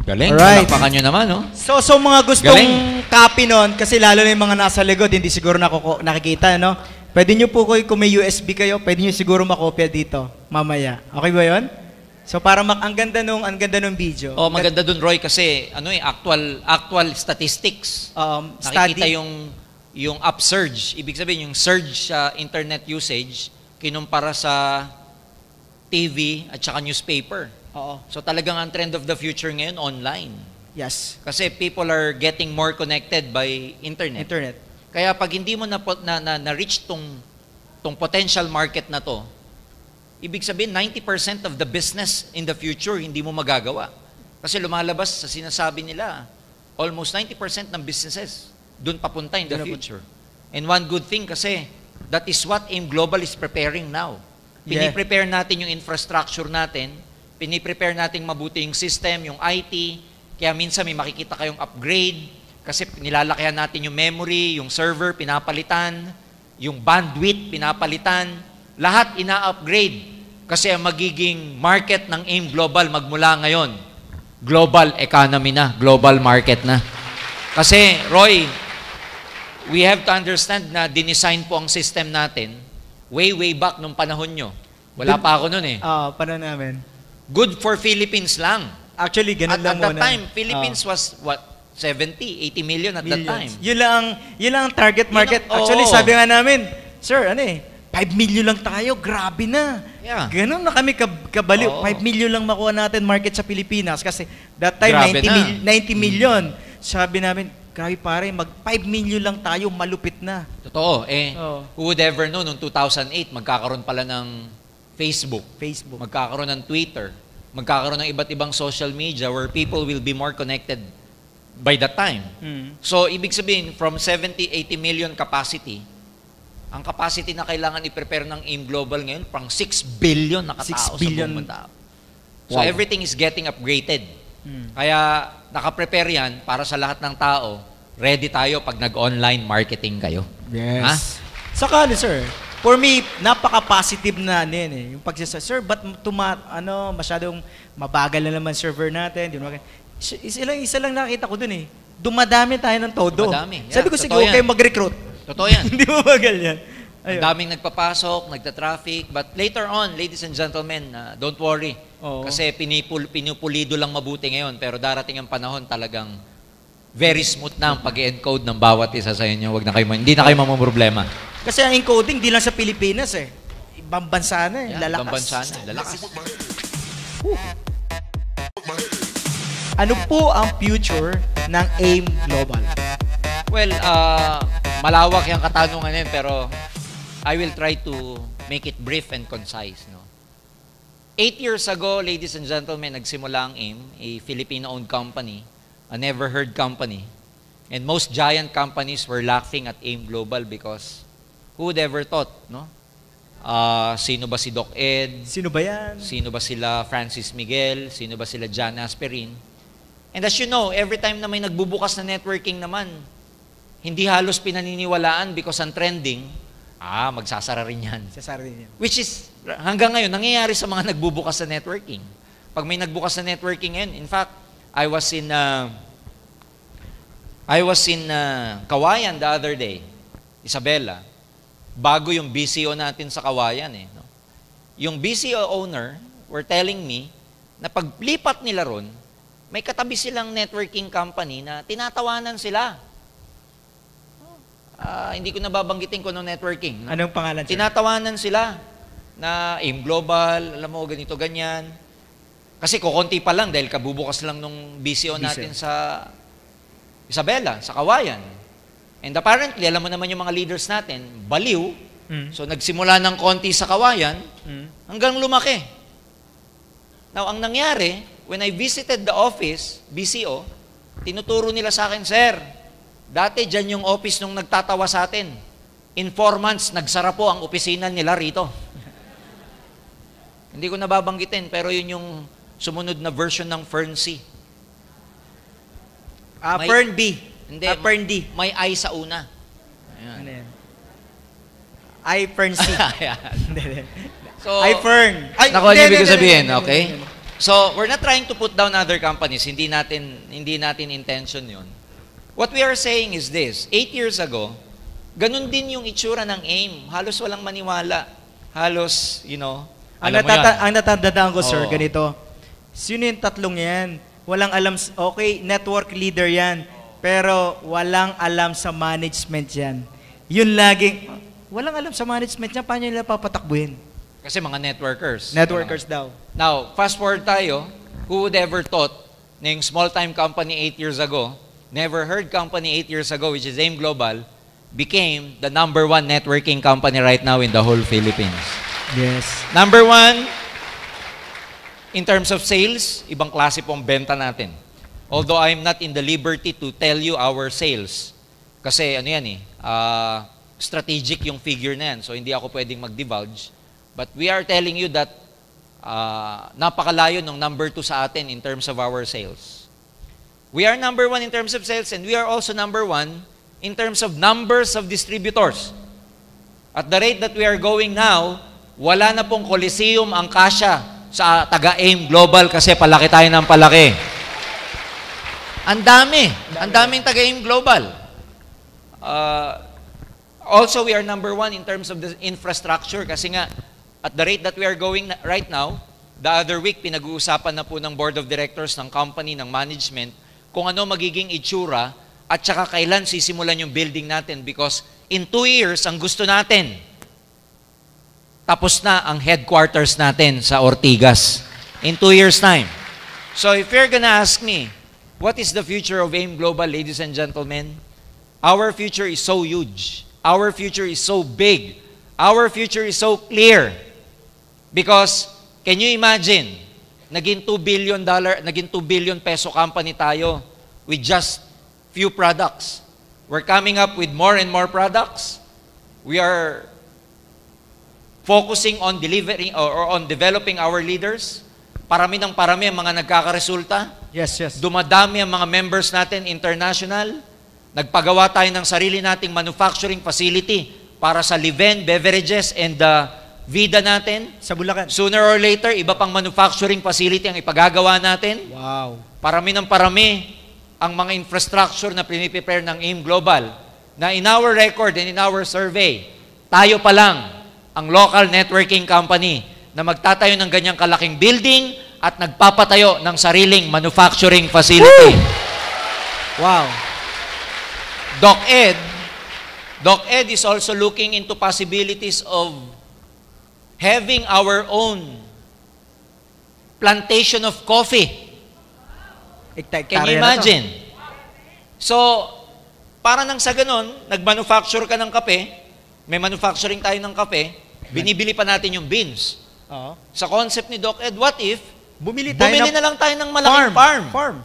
Galing. Alright. Palakpakan nyo naman, no? So mga gustong Galing. copy nun, kasi lalo na yung mga nasa likod, hindi siguro nakikita, no? Pwede nyo po kung may USB kayo, pwede nyo siguro makopya dito, mamaya. Okay ba yun? So para ang ganda nung video. Oh, maganda dun, Roy, kasi actual statistics. Nakikita Study. yung upsurge. Ibig sabihin, yung surge sa internet usage kinumpara sa TV at saka newspaper. Oo. So talagang ang trend of the future ngayon, online. Yes. Kasi people are getting more connected by internet. Kaya pag hindi mo na-reach tong potential market na to, ibig sabihin 90% of the business in the future hindi mo magagawa. Kasi lumalabas sa sinasabi nila, almost 90% ng businesses doon papunta in the future. And one good thing kasi, that is what AIM Global is preparing now. Piniprepare natin yung infrastructure natin, piniprepare natin mabuti yung system, yung IT, kaya minsan may makikita kayong upgrade, kasi nilalakayan natin yung memory, yung server, pinapalitan, yung bandwidth, pinapalitan, lahat ina-upgrade. Kasi ang magiging market ng AIM Global magmula ngayon, global economy na, global market na. Kasi, Roy, we have to understand na dinesign po ang system natin way back nung panahon nyo. Wala pa ako nun eh. Panahon namin. Good for Philippines lang. Actually, ganun lang muna. At that time, Philippines was what? 70, 80 million at that time. Yun lang ang target market. Actually, sabi nga namin, sir, 5 million lang tayo, grabe na. Yeah. Ganun na kami kabaliw. 5 million lang makuha natin market sa Pilipinas kasi that time 90 million. Sabi namin, grabe pare, mag 5 million lang tayo, malupit na. Totoo. Who would ever know, noong 2008, magkakaroon pala ng Facebook. Magkakaroon ng Twitter. Magkakaroon ng iba't ibang social media where people will be more connected by that time. So, ibig sabihin, from 70, 80 million capacity, ang capacity na kailangan i-prepare ng AIM Global ngayon, pang 6 billion na katao 6 billion. sa buong tao. So, everything is getting upgraded. Kaya, nakaprepare yan para sa lahat ng tao. Ready tayo pag nag-online marketing kayo. Yes. Ha? Saka, sir, for me, napaka-positive na yung pagsasabi, sir, ba't masyadong mabagal na naman server natin? Isa lang nakita ko dun dumadami tayo ng todo. Dumadami. Yeah, sabi ko, sige, okay mag-recruit. Totoo yan. Hindi mo bagal yan. Ang daming nagpapasok, nagta-traffic, but later on, ladies and gentlemen, don't worry. Kasi pinupulido lang mabuti ngayon, pero darating ang panahon talagang very smooth na ang pag-encode ng bawat isa sa inyo. Hindi na kayo mamumroblema. Kasi ang encoding, di lang sa Pilipinas Ibang bansa na lalakas. Ibang bansa na, lalakas. Ano po ang future ng AIM Global? Well, malawak yung katanungan yan, pero I will try to make it brief and concise. 8 years ago, ladies and gentlemen, nagsimula ang AIM, a Filipino-owned company, a never-heard company. And most giant companies were laughing at AIM Global because who would ever thought, sino ba si Doc Ed? Sino ba yan? Sino ba sila Francis Miguel? Sino ba sila John Asperin? And as you know, every time na may nagbubukas na networking naman, hindi halos pinaniniwalaan because ang trending, magsasara rin yan. Which is, hanggang ngayon, nangyayari sa mga nagbubukas sa networking. Pag may nagbukas na networking ngayon, in fact, I was in Kawayan the other day, Isabela, bago yung BCO natin sa Kawayan. Yung BCO owner were telling me na paglipat nila ron, may katabi silang networking company na tinatawanan sila. Hindi ko nababanggitin ko ng networking. Anong pangalan, sir? Tinatawanan sila na AIM Global, alam mo, ganito, ganyan. Kasi kukunti pa lang dahil kabubukas lang nung BCO natin sa Isabela, sa Kawayan. And apparently, alam mo naman yung mga leaders natin, baliw. So nagsimula ng konti sa Kawayan hanggang lumaki. Now, ang nangyari, when I visited the office, BCO, tinuturo nila sa akin, sir, dati dyan yung office nung nagtatawa sa atin. In 4 months, nagsara po ang opisina nila rito. Hindi ko nababanggitin, pero yun yung sumunod na version ng Fern C. Fern B. Hindi, Fern D. may I sa una. Ayan. Ano yan? Fern C. So, Fern. Naku, ano ibig ko sabihin, okay? So, we're not trying to put down other companies. Hindi natin intention 'yon. What we are saying is this, 8 years ago, ganun din yung itsura ng AIM. Halos walang maniwala. Halos, Ang natatandaan ko, sir, Oo. ganito. Sino yung tatlong yan? Walang alam, okay, network leader yan. Pero walang alam sa management yan. Yun laging, walang alam sa management yan, paano nila papatakbuhin? Kasi mga networkers. Networkers daw. Now, fast forward tayo, who would ever thought na yung small-time company 8 years ago, never heard company 8 years ago, which is AIM Global, became the number 1 networking company right now in the whole Philippines. Yes. Number 1, in terms of sales, ibang klase pong benta natin. Although I'm not in the liberty to tell you our sales. Kasi strategic yung figure na yan. So hindi ako pwedeng mag-divulge. But we are telling you that napakalayo ng number 2 sa atin in terms of our sales. We are number 1 in terms of sales and we are also number 1 in terms of numbers of distributors. At the rate that we are going now, wala na pong Coliseum ang kasya sa taga-AIM Global kasi palaki tayo ng palaki. Ang daming taga-AIM Global. Also, we are number 1 in terms of the infrastructure kasi nga, at the rate that we are going right now, the other week, pinag-uusapan na po ng board of directors ng company, ng management, kung ano magiging itsura at saka kailan sisimulan yung building natin because in 2 years, ang gusto natin, tapos na ang headquarters natin sa Ortigas. In 2 years' time. So if you're gonna ask me, what is the future of AIM Global, ladies and gentlemen? Our future is so huge. Our future is so big. Our future is so clear. Because, can you imagine, naging $2 billion peso company tayo with just few products. We're coming up with more and more products. We are focusing on delivering or on developing our leaders. Parami ng parami ang mga nagkakaresulta. Yes. Dumadami ang mga members natin international. Nagpagawa tayo ng sarili nating manufacturing facility para sa Leven, beverages, and Vida natin. Sa Bulacan. Sooner or later, iba pang manufacturing facility ang ipagagawa natin. Wow. Parami ng parami ang mga infrastructure na prepare ng AIM Global na in our record and in our survey, tayo pa lang ang local networking company na magtatayo ng ganyang kalaking building at nagpapatayo ng sariling manufacturing facility. Woo! Wow. DocEd is also looking into possibilities of having our own plantation of coffee. Can you imagine? So, para nang sa ganun, nag-manufacture ka ng kape, may manufacturing tayo ng kape, binibili pa natin yung beans. Oo. Sa concept ni DocEd, what if, Bumili na lang tayo ng malaking farm. Farm.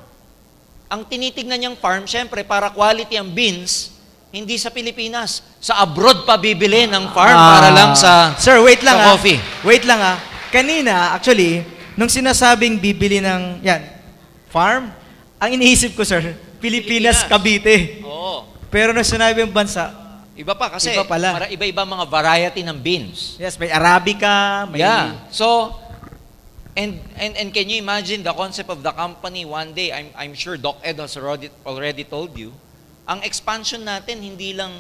Ang tinitignan niyang farm, syempre, para quality ang beans, hindi sa Pilipinas. Sa abroad pa bibili ng farm para lang sa Sir, wait lang sa coffee. Wait lang Kanina, actually, nung sinasabing bibili ng, farm, ang iniisip ko, sir, Pilipinas. Cavite. Oo. Pero nung sinabi yung bansa, Iba pa kasi, iba pala. iba-iba mga variety ng beans. Yes, may Arabica, may... Yeah. So, and can you imagine the concept of the company one day, I'm sure DocEd has already told you, ang expansion natin hindi lang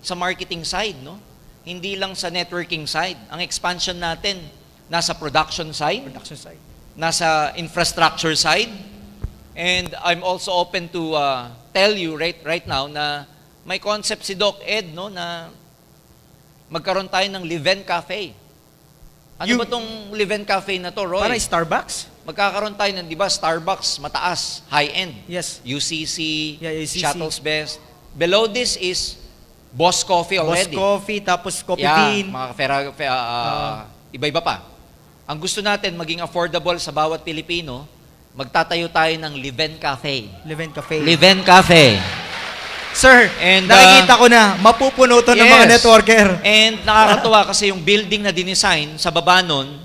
sa marketing side, no? Hindi lang sa networking side. Ang expansion natin nasa production side, nasa infrastructure side. And I'm also open to tell you right now na may concept si DocEd, no, na magkaroon tayo ng Leven Cafe. Ano ba tong Leven Cafe na to, Roy? Para Starbucks? Magkakaroon tayo ng, di ba, Starbucks, mataas, high-end. Yes. UCC, UCC. Shuttles Best. Below this is Boss Coffee already. Boss Coffee, tapos Coffee Yeah, Bean. mga iba-iba pa. Ang gusto natin, maging affordable sa bawat Pilipino, magtatayo tayo ng Leven Cafe. Leven Cafe. Leven Cafe. Sir, And, nakikita ko na, mapupuno to ng mga networker. And nakakatuwa kasi yung building na dinesign sa baba nun,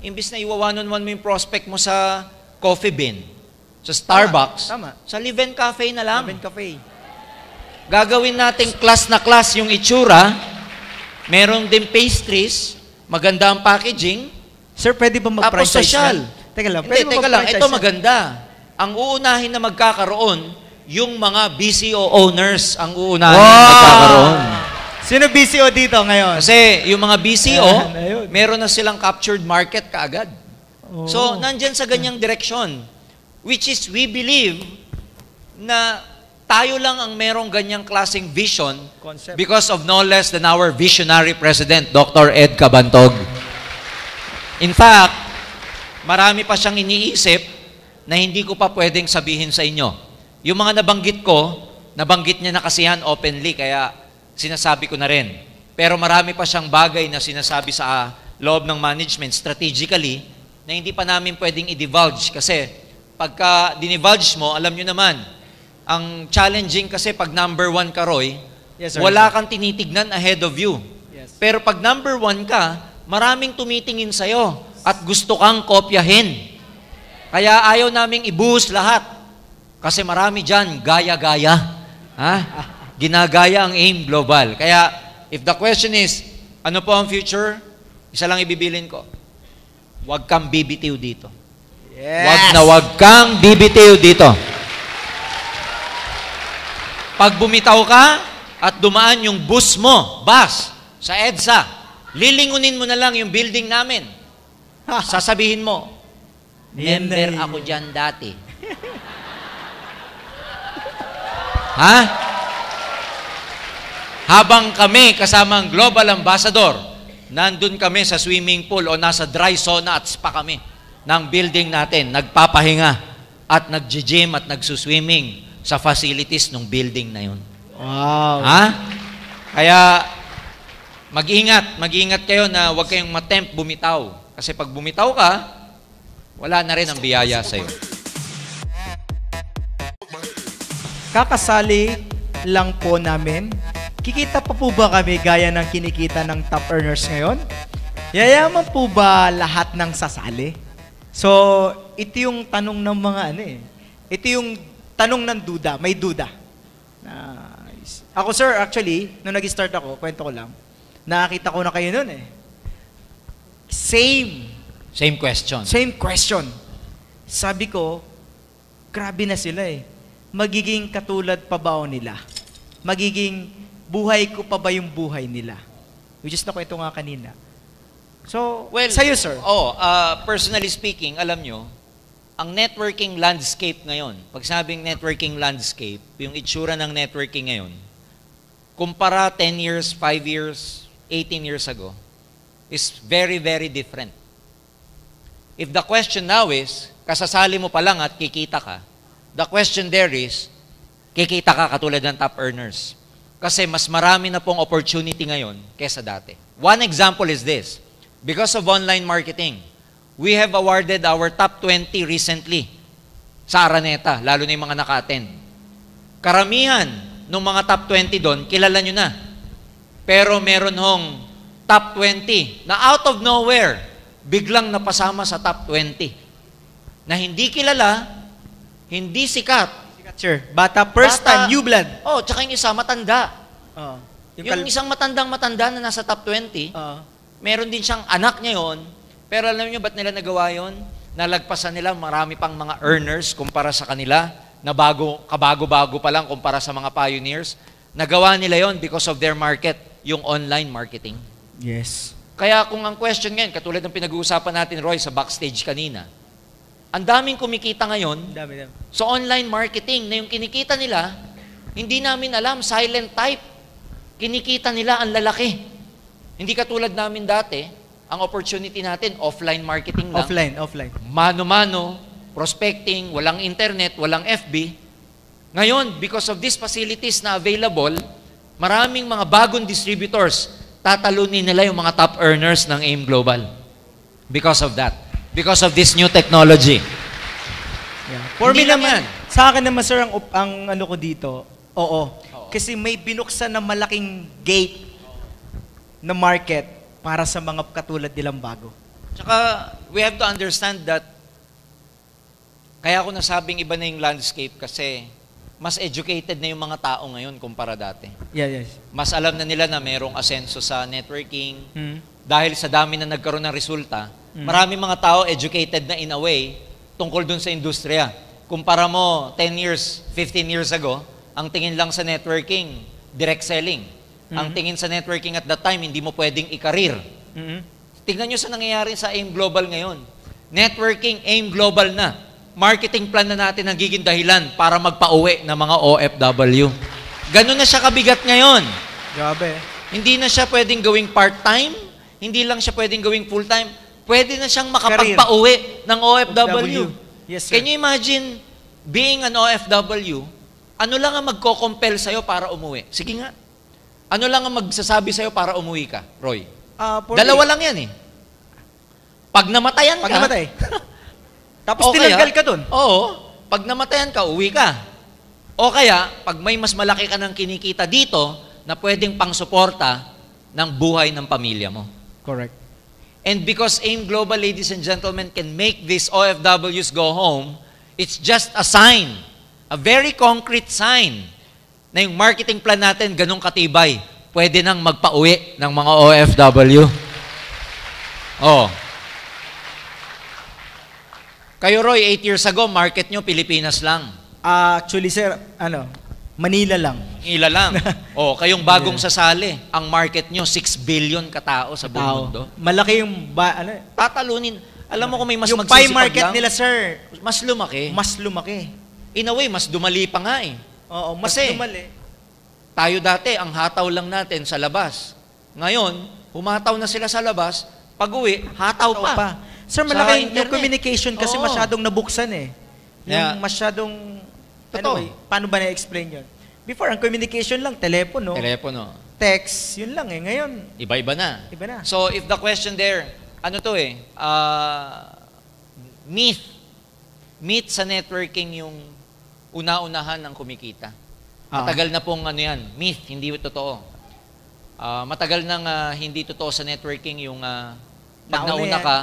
imbis na iwa-one-on-one mo yung prospect mo sa Coffee Bean, sa Starbucks, Tama. sa Leven Cafe na lang. Leven Cafe. Gagawin nating class na class yung itsura, meron din pastries, maganda ang packaging, Sir, pwede ba tapos mag-franchise social. yan? Teka lang. Hindi, pwede mo teka lang. mag-franchise Ito yan? maganda. Ang uunahin na magkakaroon, yung mga BCO owners ang uunahin na magkakaroon. Sino BCO dito ngayon? Kasi yung mga BCO, Ayan, ayun. meron na silang captured market kaagad. Oh. So, nandyan sa ganyang direksyon. Which is, we believe na tayo lang ang merong ganyang klaseng vision Concept. because of no less than our visionary President, Dr. Ed Cabantog. In fact, marami pa siyang iniisip na hindi ko pa pwedeng sabihin sa inyo. Yung mga nabanggit ko, nabanggit niya na kasi yan openly, kaya sinasabi ko na rin. Pero marami pa siyang bagay na sinasabi sa loob ng management strategically na hindi pa namin pwedeng i-divulge kasi pagka dinivulge mo, alam nyo naman, ang challenging kasi pag number 1 ka, Roy, Yes, sir. wala kang tinitignan ahead of you. Yes. Pero pag number 1 ka, maraming tumitingin sa'yo at gusto kang kopyahin. Kaya ayaw naming ibuhos lahat. Kasi marami dyan, gaya-gaya. Ha? Ginagaya ang AIM Global. Kaya, if the question is, ano po ang future? Isa lang ibibilin ko. Huwag kang bibitiw dito. Yes. Huwag kang bibitiw dito. Pag bumitaw ka at dumaan yung bus mo, sa EDSA, lilingunin mo na lang yung building namin. Sasabihin mo, member ako dyan dati. Ha? Habang kami kasama ang Global Ambassador, nandun kami sa swimming pool o nasa dry sauna at spa kami ng building natin, nagpapahinga at nag-gym at nagsuswimming sa facilities ng building na yun. Wow. Ha? Kaya, mag-ingat kayo na huwag kayong matempt bumitaw. Kasi pag bumitaw ka, wala na rin ang biyaya sa'yo. Kakasali lang po namin. Kikita pa po ba kami gaya ng kinikita ng top earners ngayon? Yayaman po ba lahat ng sasali? So, ito yung tanong ng mga Ito yung tanong ng duda, may duda. Ako sir, actually, nung nag-start ako, kwento ko lang, nakakita ko na kayo nun Same question. Same question. Sabi ko, grabe na sila Magiging katulad pa ba o nila? Magiging buhay ko pa ba yung buhay nila? Which is na kwento nga kanina. So, sa'yo sir. Personally speaking, alam nyo, ang networking landscape ngayon, pag sabing networking landscape, yung itsura ng networking ngayon, kumpara 10 years, 5 years, 18 years ago, is very, very different. If the question now is, kasasali mo pa lang at kikita ka, the question there is, kikita ka katulad ng top earners. Kasi mas marami na pong opportunity ngayon kesa dati. One example is this. Because of online marketing, we have awarded our top 20 recently sa Araneta, lalo na yung mga naka-attend. Karamihan ng mga top 20 doon, kilala nyo na. Pero meron hong top 20 na out of nowhere, biglang napasama sa top 20. Na hindi kilala, hindi sikat. Sure. Bata, first time, new blood. Tsaka yung isa, matanda. Yung isang matandang-matanda na nasa top 20, meron din siyang anak niya yon. Pero alam niyo ba't nila nagawa yon? Nalagpasan nila marami pang mga earners kumpara sa kanila, na kabago-bago pa lang kumpara sa mga pioneers. Nagawa nila yon because of their market, yung online marketing. Yes. Kaya kung ang question ngayon, katulad ng pinag-uusapan natin, Roy, sa backstage kanina, ang daming kumikita ngayon Dami. sa online marketing na yung kinikita nila, hindi namin alam, silent type. Kinikita nila ang lalaki. Hindi katulad namin dati, ang opportunity natin, offline marketing lang. Offline. Mano-mano, prospecting, walang internet, walang FB. Ngayon, because of these facilities na available, maraming mga bagong distributors, tatalunin nila yung mga top earners ng AIM Global. Because of that. Because of this new technology. Yeah. For me Hindi lang naman, yan. sa akin naman sir, ang ano ko dito, oo. Kasi may binuksan na malaking gate na market para sa mga katulad nilang bago. Tsaka, we have to understand that kaya ako nasabing iba na yung landscape kasi mas educated na yung mga tao ngayon kumpara dati. Yes. Mas alam na nila na merong asenso sa networking. Dahil sa dami na nagkaroon ng resulta, Maraming mga tao educated na in a way tungkol dun sa industriya. Kumpara mo 10 years, 15 years ago, ang tingin lang sa networking, direct selling. Ang tingin sa networking at that time, hindi mo pwedeng i-career. Tingnan nyo sa nangyayari sa AIM Global ngayon. Networking, AIM Global na. Marketing plan na natin ang giging dahilan para magpa-uwi ng mga OFW. Ganun na siya kabigat ngayon. Grabe. Hindi na siya pwedeng gawing part-time, hindi lang siya pwedeng gawing full-time, pwede na siyang makapagpa-uwi ng OFW. Yes, sir. Can you imagine being an OFW, ano lang ang magko-compel sa'yo para umuwi? Sige nga. Ano lang ang magsasabi sa'yo para umuwi ka, Roy? Dalawa lang yan eh. Pag namatayan ka, tapos tinanggal ka dun. Oo. Pag namatayan ka, uwi ka. O kaya, pag may mas malaki ka ng kinikita dito, na pwedeng pang-suporta ng buhay ng pamilya mo. Correct. And because AIM Global, ladies and gentlemen, can make these OFWs go home, it's just a sign, a very concrete sign, na yung marketing plan natin ganun katibay, pwede nang magpa-uwi ng mga OFW. Oh. Kayo, Roy, 8 years ago, market nyo, Pilipinas lang. Actually, sir, Manila lang. Manila lang. Oh, kayong bagong sasali, ang market nyo, 6 billion katao sa buong mundo. Malaki yung, tatalunin. Alam mo kung may mas yung magsisipag pie market lang, nila, sir, mas lumaki. mas lumaki. In a way, mas dumali pa nga eh. Oo, mas Kasi, dumali. tayo dati, ang hataw lang natin sa labas. Ngayon, humataw na sila sa labas, pag-uwi, hataw pa. Sir, malaki yung communication kasi Oo. masyadong nabuksan eh. Yeah. Yung masyadong, Totoo. anyway, paano ba na-explain yun? Before, ang communication lang, telepono, Telepono. text, yun lang eh. Ngayon, Iba-iba na. iba na. So, if the question there, ano to eh, myth sa networking yung una-unahan ng kumikita. Matagal na pong ano yan, myth, hindi totoo. Matagal nang hindi totoo sa networking yung pag nauna ka,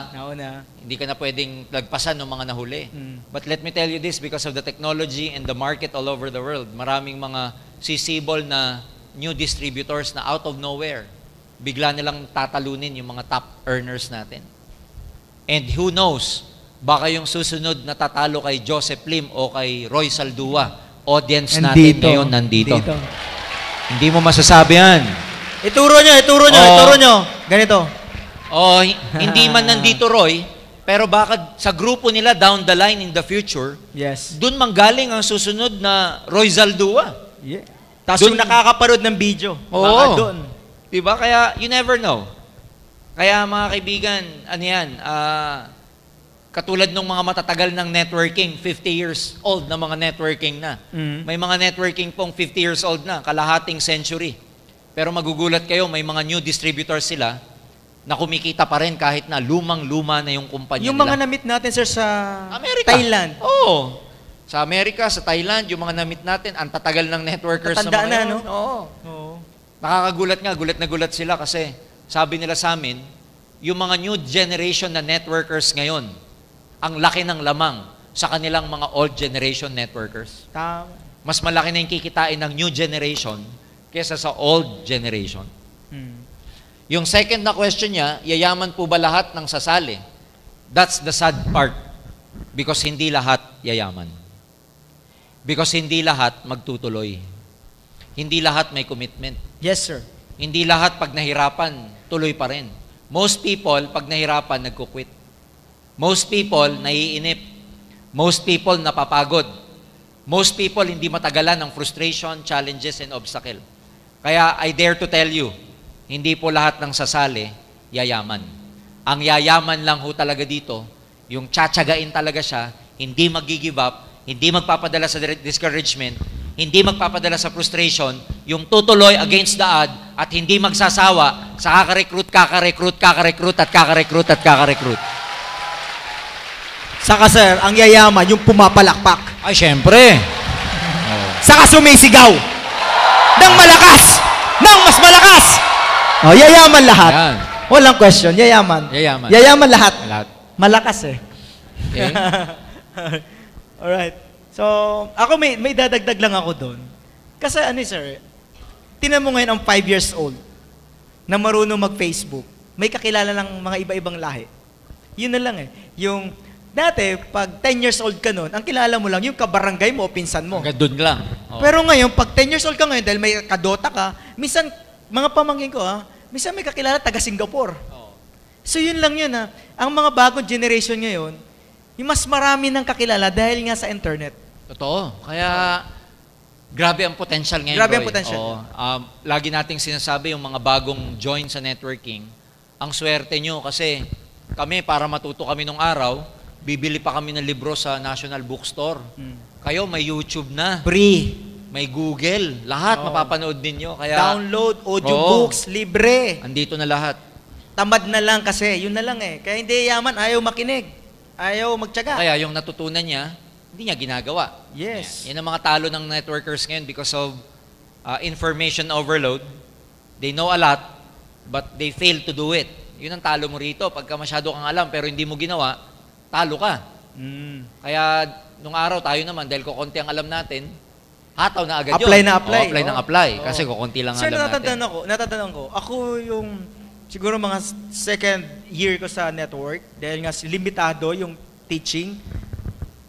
hindi ka na pwedeng lagpasan ng mga nahuli. But let me tell you this, because of the technology and the market all over the world, maraming mga sisibol na new distributors na out of nowhere, bigla nilang tatalunin yung mga top earners natin. And who knows, baka yung susunod na tatalo kay Joseph Lim o kay Roy Saldua, audience natin ngayon nandito. Hindi mo masasabi yan. Ituro nyo. Ganito. Hindi man nandito Roy, pero baka sa grupo nila down the line in the future, Yes. dun manggaling ang susunod na Roy Saldua. Yeah. Tapos yung nakakaparod ng video. Oo. Baka doon. Diba? Kaya you never know. Kaya mga kaibigan, katulad ng mga matatagal ng networking, 50 years old na mga networking na. May mga networking pong 50 years old na, kalahating century. Pero magugulat kayo, may mga new distributors sila na kumikita pa rin kahit na lumang-luma na yung kumpanya Yung nila. mga na-meet natin, sir, sa Amerika. Thailand. Oo. Sa Amerika, sa Thailand, yung mga na-meet natin, ang tatagal ng networkers Tatanda na mga na, no? Oo. Oo. Nakakagulat nga, gulat na gulat sila kasi sabi nila sa amin, yung mga new generation na networkers ngayon, ang laki ng lamang sa kanilang mga old generation networkers. Tama. Mas malaki na yung kikitain ng new generation kesa sa old generation. Yung second na question niya, yayaman po ba lahat ng sasali? That's the sad part. Because hindi lahat yayaman. Because hindi lahat magtutuloy. Hindi lahat may commitment. Yes, sir. Hindi lahat pag nahirapan, tuloy pa rin. Most people, pag nahirapan, nagkukwit. Most people, naiinip. Most people, napapagod. Most people, hindi matagalan ng frustration, challenges, and obstacle. Kaya, I dare to tell you, hindi po lahat ng sasali, yayaman. Ang yayaman lang ho talaga dito, yung tsatsagain talaga siya, hindi mag-give up, hindi magpapadala sa discouragement, hindi magpapadala sa frustration, yung tutuloy against the odd, at hindi magsasawa sa kakarecruit, at kakarecruit. Saka, sir, ang yayaman, yung pumapalakpak. Ay, syempre. Saka sumisigaw. Nang malakas! Nang mas malakas! Yayaman lahat. Yan. Walang question, yayaman. Yayaman. Yayaman lahat. Lahat. Malakas eh. Okay? Alright. So, ako may dadagdag lang ako doon. Kasi sir, tinan mo ngayon ang 5 years old na marunong mag-Facebook. May kakilala ng mga iba-ibang lahi. Yun na lang eh. Yung, dati, pag 10 years old ka nun, ang kilala mo lang, yung kabarangay mo o pinsan mo. Hanggang doon lang. Oo. Pero ngayon, pag 10 years old ka ngayon, dahil may kadota ka, minsan, mga pamangkin ko minsan may kakilala taga Singapore. Oo. So yun lang yun Ang mga bagong generation ngayon, yung mas marami ng kakilala dahil nga sa internet. Totoo. Kaya, grabe ang potential ngayon, Grabe ang Roy. potential. Oo. Lagi nating sinasabi yung mga bagong join sa networking, ang swerte nyo kasi kami, para matuto kami nung araw, bibili pa kami ng libro sa National Bookstore. Kayo, may YouTube na. Free. May Google. Lahat mapapanood ninyo. Kaya, Download, audiobooks, libre. andito na lahat. Tamad na lang kasi, yun na lang eh. Kaya hindi yaman, ayaw makinig. Ayaw magtyaga. Kaya yung natutunan niya, hindi niya ginagawa. Yes. Yan ang mga talo ng networkers ngayon because of information overload. They know a lot, but they fail to do it. Yun ang talo mo rito. Pagka masyado kang alam pero hindi mo ginawa, talo ka. Kaya nung araw tayo naman, dahil kukunti ang alam natin, hataw na agad Apply yun. na apply. Apply ng apply. Kasi kukunti lang Sir, alam natin. natatandaan ko, ako yung siguro mga second year ko sa network, dahil nga limitado yung teaching.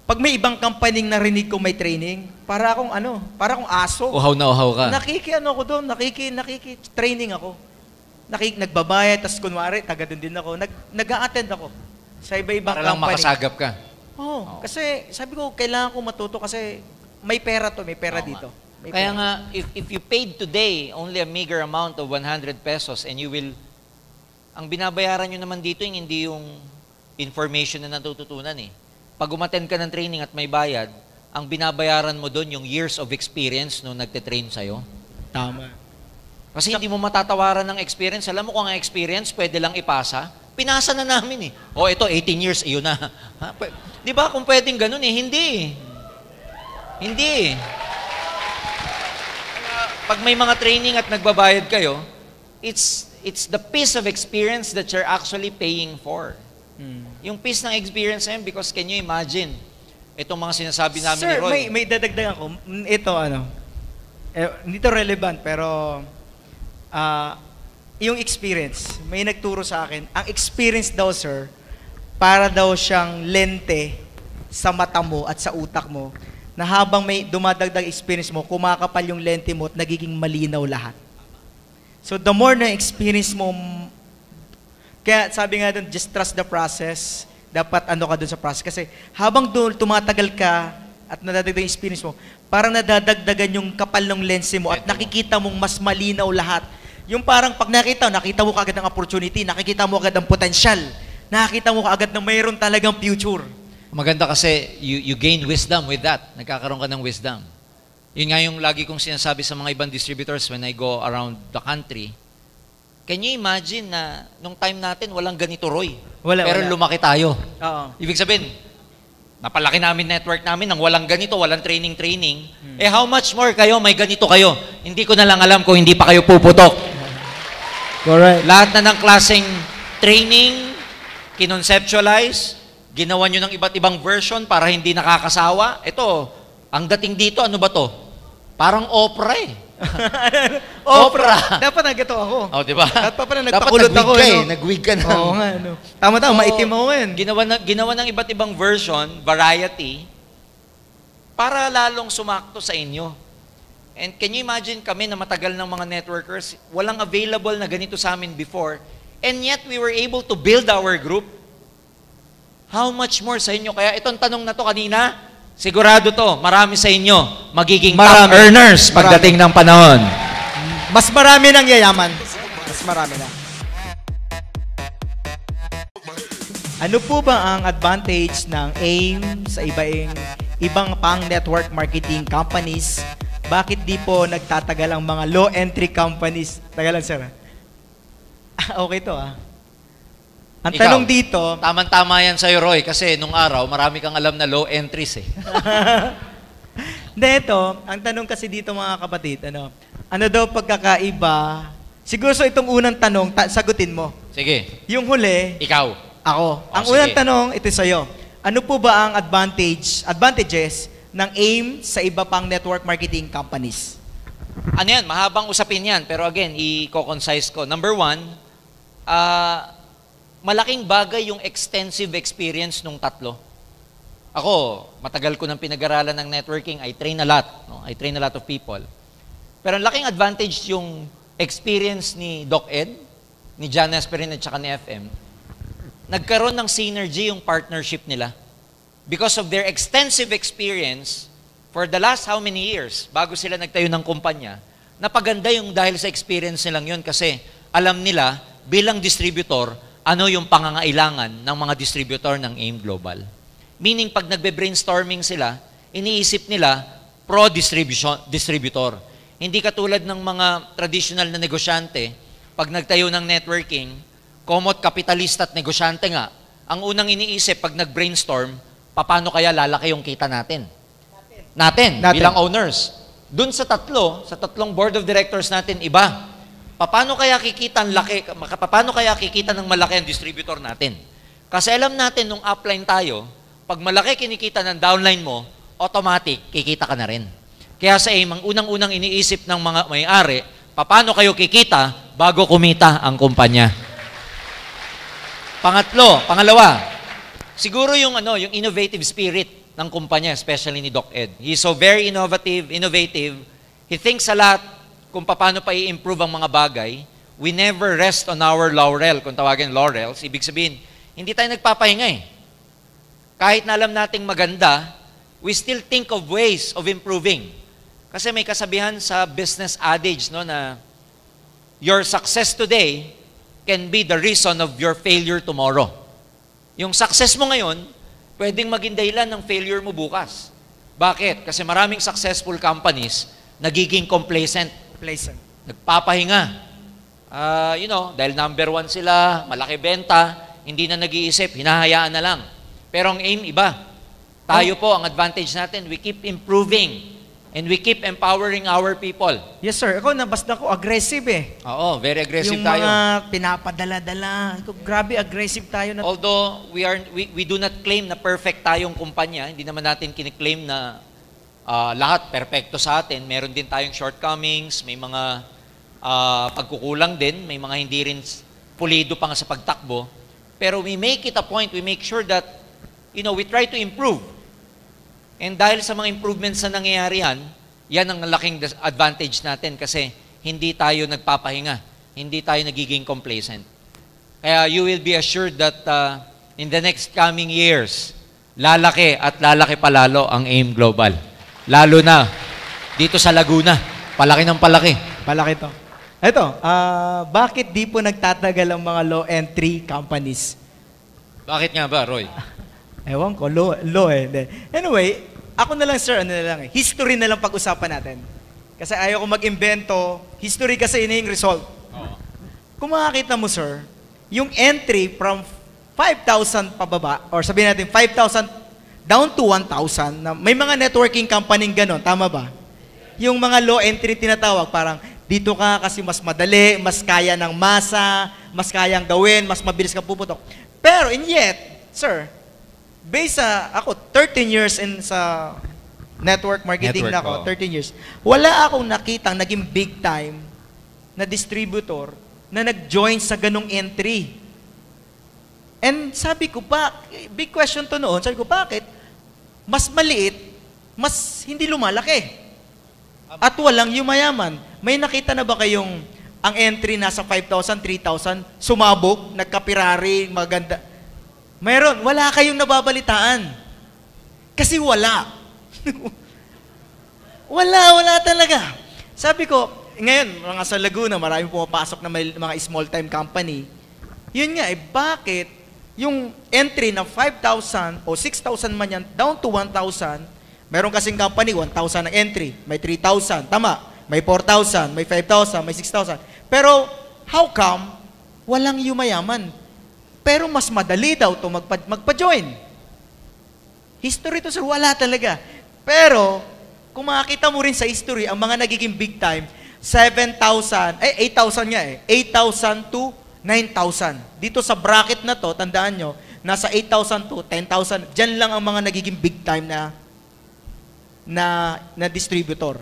Pag may ibang company narinig ko may training, para akong aso. Uhaw na uhaw ka. Ako doon, training ako. Nagbabayad, tas kunwari, taga doon din ako. Nag-a-attend ako sa iba-ibang Para lang company. makasagap ka. Oo, kasi sabi ko, kailangan ko matuto kasi may pera dito. May Kaya pera. nga, if you paid today only a meager amount of 100 pesos and you will, ang binabayaran nyo naman dito yung hindi yung information na natututunan eh. Pag umattend ka ng training at may bayad, ang binabayaran mo doon yung years of experience nung nagte-train sa'yo. Tama. Kasi hindi mo matatawaran ng experience. Alam mo kung ang experience pwede lang ipasa, pinasa na namin eh. O ito, 18 years, iyon na. Di ba kung pwedeng ganun eh? Hindi. Pag may mga training at nagbabayad kayo, it's the piece of experience that you're actually paying for. Yung piece ng experience na yun, because can you imagine, itong mga sinasabi namin Sir, ni Roy. may dadagdagan ko. Ito, hindi to relevant, pero yung experience, may nagturo sa akin, ang experience daw, sir, para daw siyang lente sa mata mo at sa utak mo, na habang may dumadagdag experience mo, kumakapal yung lente mo at nagiging malinaw lahat. So, the more na experience mo, kaya sabi nga doon, just trust the process. Dapat ka doon sa process. Kasi habang doon tumatagal ka at nadadagdag yung experience mo, parang nadadagdagan yung kapal ng lens mo at nakikita mong mas malinaw lahat. Yung parang pag nakita mo kaagad ng opportunity, nakikita mo agad ang potensyal, nakikita mo kaagad na mayroon talagang future. Maganda kasi you gain wisdom with that. Nagkakaroon ka ng wisdom. Yun nga yung lagi kong sinasabi sa mga ibang distributors when I go around the country. Can you imagine na nung time natin walang ganito, Roy? Pero lumaki tayo. Oo. Ibig sabihin, napalaki namin network namin nang walang ganito, walang training. How much more kayo, may ganito kayo? Hindi ko na lang alam kung hindi pa kayo puputok. Correct. Lahat na ng klaseng training, kinonceptualize, ginawa nyo ng iba't ibang version para hindi nakakasawa. Ito, ang dating dito, ano ba to? Parang opera eh. Opera. Dapat nagito ako. Oh, di ba? Dapat pa na nagpakulot ako. Nag-wig ka na. Oo nga, Tama-tama, maitim ako ngayon. Ginawa ng iba't ibang version, variety, para lalong sumakto sa inyo. And can you imagine kami na matagal ng mga networkers, walang available na ganito sa amin before, and yet we were able to build our group? How much more sa inyo? Kaya itong tanong na to kanina, sigurado to, marami sa inyo magiging top earners pagdating ng panahon. Mas marami nang yayaman. Mas marami na. Ano po ba ang advantage ng AIM sa ibang pang network marketing companies? Bakit di po nagtatagal ang mga low entry companies? Tagalan, sir. Okay to, Ang Ikaw, tanong dito, Tama-tama yan sa'yo, Roy, kasi nung araw, marami kang alam na low entries eh. ang tanong kasi dito mga kapatid, ano daw pagkakaiba? Siguro itong unang tanong, sagutin mo. Sige. Yung huli, Ikaw. ako. Ang sige. unang tanong, ito sa'yo. Ano po ba ang advantages ng AIM sa iba pang network marketing companies? Ano yan? Mahabang usapin yan. Pero again, i-concise ko. Number one, malaking bagay yung extensive experience nung tatlo. Ako, matagal ko nang pinag-aralan ng networking. I train a lot. No? I train a lot of people. Pero ang laking advantage yung experience ni Doc Ed, ni John Esperin at saka ni FM. Nagkaroon ng synergy yung partnership nila. Because of their extensive experience, for the last how many years, bago sila nagtayo ng kumpanya, napaganda yung dahil sa experience nilang yun kasi alam nila, bilang distributor, ano yung pangangailangan ng mga distributor ng AIM Global. Meaning, pag nagbe-brainstorming sila, iniisip nila pro-distributor. Hindi katulad ng mga traditional na negosyante, pag nagtayo ng networking, komot kapitalista at negosyante nga, ang unang iniisip pag nag-brainstorm, paano kaya lalaki yung kita natin? Natin. Bilang owners. Dun sa tatlong board of directors natin, iba. Paano kaya kikita ng malaki ang distributor natin? Kasi alam natin, nung upline tayo, pag malaki kinikita ng downline mo, automatic, kikita ka na rin. Kaya sa AIM, ang unang-unang iniisip ng mga may-ari, paano kayo kikita bago kumita ang kumpanya? Pangalawa, siguro yung innovative spirit ng kumpanya, especially ni Doc Ed. He's so very innovative. He thinks a lot kung paano pa i-improve ang mga bagay. We never rest on our laurel, kung tawagin laurels. Ibig sabihin, hindi tayo nagpapahinga eh. Kahit na alam nating maganda, we still think of ways of improving. Kasi may kasabihan sa business adage, no, na your success today can be the reason of your failure tomorrow. Yung success mo ngayon, pwedeng maging dahilan ng failure mo bukas. Bakit? Kasi maraming successful companies nagiging complacent. Nagpapahinga. Dahil number 1 sila, malaki benta, hindi na nag-iisip, hinahayaan na lang. Pero ang AIM, iba. Tayo po, ang advantage natin, we keep improving and we keep empowering our people. Yes, sir. Ako, nabasta ko, aggressive eh. Oo, very aggressive tayo. Yung mga pinapadala-dala. Grabe, aggressive tayo. Although, we do not claim na perfect tayong kumpanya, hindi naman natin kiniklaim na lahat perfecto sa atin. Meron din tayong shortcomings, may mga pagkukulang din, may mga hindi rin pulido pa nga sa pagtakbo. Pero we make it a point, we make sure that we try to improve. And dahil sa mga improvements na nangyayari yan ang laking advantage natin kasi hindi tayo nagpapahinga, hindi tayo nagiging complacent. Kaya you will be assured that in the next coming years, lalaki at lalaki palalo ang AIM Global. Lalo na dito sa Laguna, palaki ng palaki. Palaki to. Ito, bakit di po nagtatagal ang mga low entry companies? Bakit nga ba, Roy? Ewan ko, low eh. Anyway, ako na lang sir, history na lang pag-usapan natin. Kasi ayaw ko mag-invento, history kasi yung result. Kung makakita mo sir, yung entry from 5,000 pababa, or sabihin natin 5,000 down to 1,000, na may mga networking company gano'n, tama ba? Yung mga low entry tinatawag, parang dito ka kasi mas madali, mas kaya ng masa, mas kayang gawin, mas mabilis kang puputok. Pero in yet, sir, based sa ako 13 years in sa network marketing na ako, 13 years. Wala akong nakitang naging big time na distributor na nag-join sa ganong entry. And sabi ko, big question to noon, sabi ko, bakit? Mas maliit, mas hindi lumalaki. At walang yumayaman. May nakita na ba kayong ang entry nasa 5,000, 3,000, sumabog, nagkapirari, maganda? Mayroon, wala kayong nababalitaan. Kasi wala. wala talaga. Sabi ko, ngayon, mga sa Laguna, maraming pumapasok na may mga small-time company. Yun nga, bakit yung entry na 5,000 o 6,000 man yan, down to 1,000, meron kasing company, 1,000 ang entry, may 3,000, tama, may 4,000, may 5,000, may 6,000. Pero, how come, walang yumayaman? Pero mas madali daw ito magpa-join. History to sir, wala talaga. Pero, kung makakita mo rin sa history, ang mga nagiging big time, 8,000 nga 8,000 to 9,000. Dito sa bracket na to, tandaan nyo, nasa 8,000 to 10,000, dyan lang ang mga nagiging big time na distributor.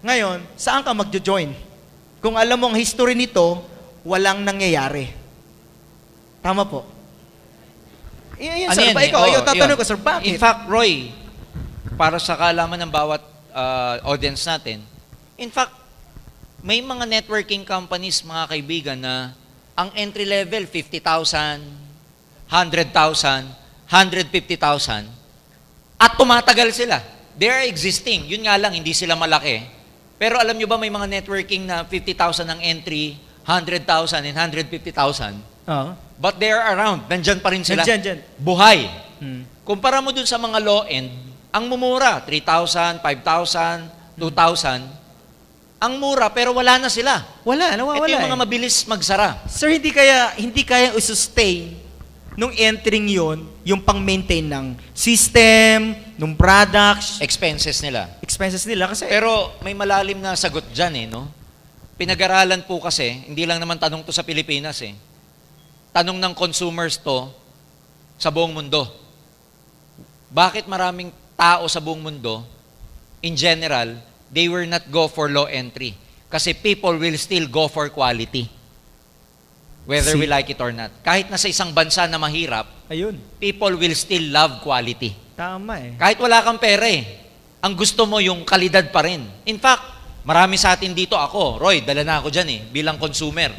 Ngayon, saan ka magjo-join? Kung alam mo ang history nito, walang nangyayari. Tama po. Yan, Ano sir. yan Ba, ikaw, Oo, tatanong yun. ko, sir, bakit? In fact, Roy, para sa kaalaman ng bawat audience natin, in fact, may mga networking companies, mga kaibigan, na ang entry level, 50,000, 100,000, 150,000, at tumatagal sila. They are existing. Yun nga lang, hindi sila malaki. Pero alam nyo ba, may mga networking na 50,000 ang entry, 100,000 and 150,000, Oo. but they are around. Nandyan pa rin sila. Nandyan. Buhay. Hmm. Kumpara mo dun sa mga low-end, ang mumura, 3,000, 5,000, 2,000, ang mura, pero wala na sila. Wala, nawawala. Ito yung mga mabilis magsara. Sir, hindi kaya i-sustain nung entering yon yung pang-maintain ng system, nung products, Expenses nila. expenses nila kasi Pero may malalim na sagot dyan no? Pinag-aralan po kasi, hindi lang naman tanong to sa Pilipinas Tanong ng consumers to sa buong mundo. Bakit maraming tao sa buong mundo, in general, they will not go for low entry? Kasi people will still go for quality. Whether we like it or not. Kahit nasa isang bansa na mahirap, ayun, people will still love quality. tama Kahit wala kang pera ang gusto mo yung kalidad pa rin. In fact, marami sa atin dito, ako, Roy, dala na ako dyan bilang consumer.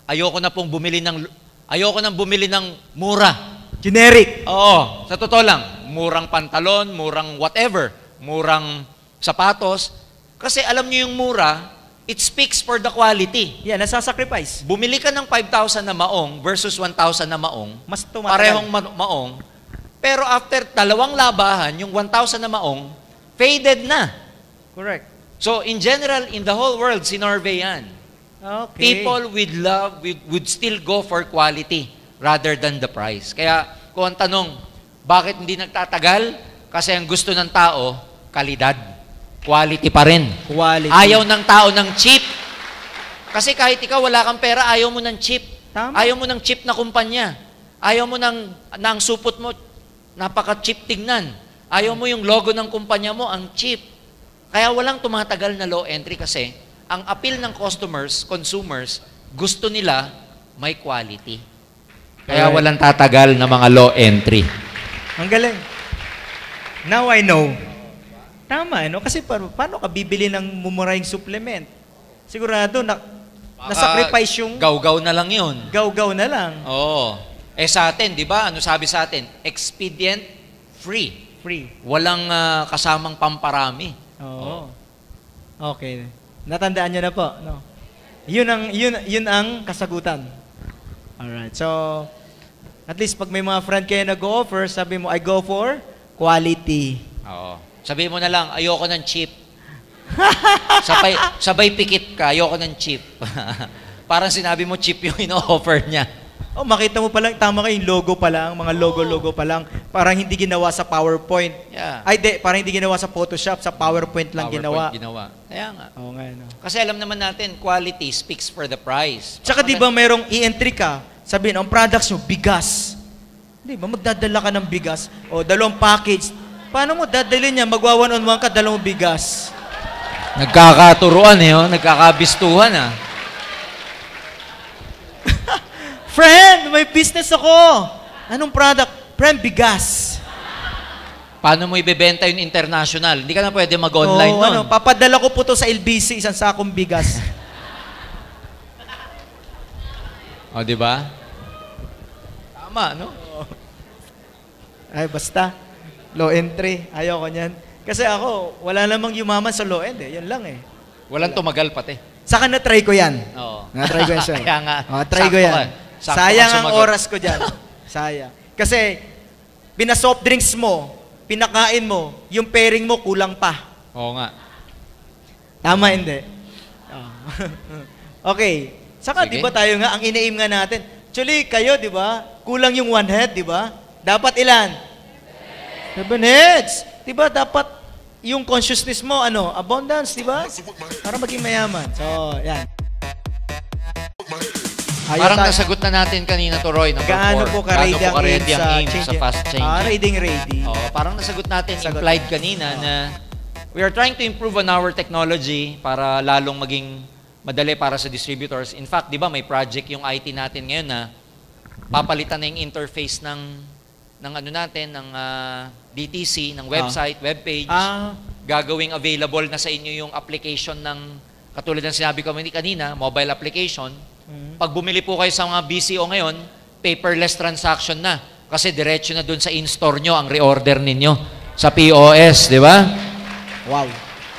Ayoko nang bumili ng mura. Generic. Oo, sa totoo lang, murang pantalon, murang whatever, murang sapatos. Kasi alam niyo yung mura, it speaks for the quality. Yan, nasasacrifice. Bumili ka ng 5,000 na maong versus 1,000 na maong, Mas tumatagal. parehong maong, pero after 2 labahan, yung 1,000 na maong, faded na. Correct. So, in general, in the whole world, sinorvey yan. Okay. People would still go for quality rather than the price. Kaya, kung ang tanong, bakit hindi nagtatagal? Kasi ang gusto ng tao, kalidad. Quality pa rin. Quality. Ayaw ng tao ng cheap. Kasi kahit ikaw wala kang pera, ayaw mo ng cheap. Tama. Ayaw mo ng cheap na kumpanya. Ayaw mo ng supot mo, napaka-cheap tignan. Ayaw mo yung logo ng kumpanya mo, ang cheap. Kaya walang tumatagal na low entry kasi ang appeal ng consumers, gusto nila may quality. Kaya Alright. walang tatagal na mga low entry. Ang galing. Now I know. Tama, Kasi paano ka bibili ng mumurahing supplement? Sigurado, nasacrifice yung Gaw-gaw na lang yun. gaw-gaw na lang. Oo. Sa atin, di ba? Ano sabi sa atin? Expedient free. Free. Walang kasamang pamparami. Oo. Okay. Natandaan nyo na po, no? Yun ang kasagutan. Alright. So, at least pag may mga friend kayo nag-offer, sabi mo, I go for quality. Oo. Sabihin mo na lang, ayoko ng cheap. sabay pikit ka, ayoko ng cheap. Parang sinabi mo cheap yung ino-offer niya. Oh, makita mo pa lang, tama kayo, yung logo pa lang, mga logo pa lang. Parang hindi ginawa sa PowerPoint. Yeah. Parang hindi ginawa sa Photoshop, sa PowerPoint lang ginawa. Kaya nga. Oo nga, no. Kasi alam naman natin, quality speaks for the price. Tsaka di ba merong i-entry ka, sabihin, ang products nyo, bigas. Di ba, magdadala ka ng bigas, o 2 package. Paano mo dadalhin niya? Magwa 1-on-1 ka, 2 bigas. Nagkakaturuan nagkakabistuhan Friend, may business ako. Anong product? Friend, bigas. Paano mo ibebenta yung international? Hindi ka na pwede mag-online nun. Papadala ko po to sa LBC, isang sakong bigas. O, di ba? Tama, no? Ay, basta. Low entry. Ayoko niyan. Kasi ako, wala namang yumaman sa low end Yan lang Walang tumagal pati. Saka na-try ko yan. Oo. Na-try ko yan, sir. Kaya nga. Try ko Sakto yan. ka. Sakto Sayang ka ang sumagot. oras ko dyan. Sayang. Kasi, pina-soft drinks mo, pinakain mo, yung pairing mo, kulang pa. Oo nga. Tama, hindi. Okay. Saka, Sige. di ba tayo nga, ang ina-aim nga natin, actually, kayo, di ba, kulang yung 1 head, di ba? Dapat ilan? 7 heads. Di ba, dapat yung consciousness mo, abundance, di ba? Para maging mayaman. So, yan. Parang nasagot na natin kanina to, Roy, number 4. Gaano po ka-ready ang aim sa fast changing? Ready. Parang nasagot natin, Sagot. implied kanina na we are trying to improve on our technology para lalong maging madali para sa distributors. In fact, di ba, may project yung IT natin ngayon na papalitan na yung interface ng ng ano natin, ng DTC, ng website, webpage. Gagawing available na sa inyo yung application ng, katulad ng sinabi ko kanina, mobile application. Pag bumili po kayo sa mga BCO ngayon, paperless transaction na. Kasi diretso na dun sa in-store nyo ang reorder ninyo sa POS, di ba? Wow.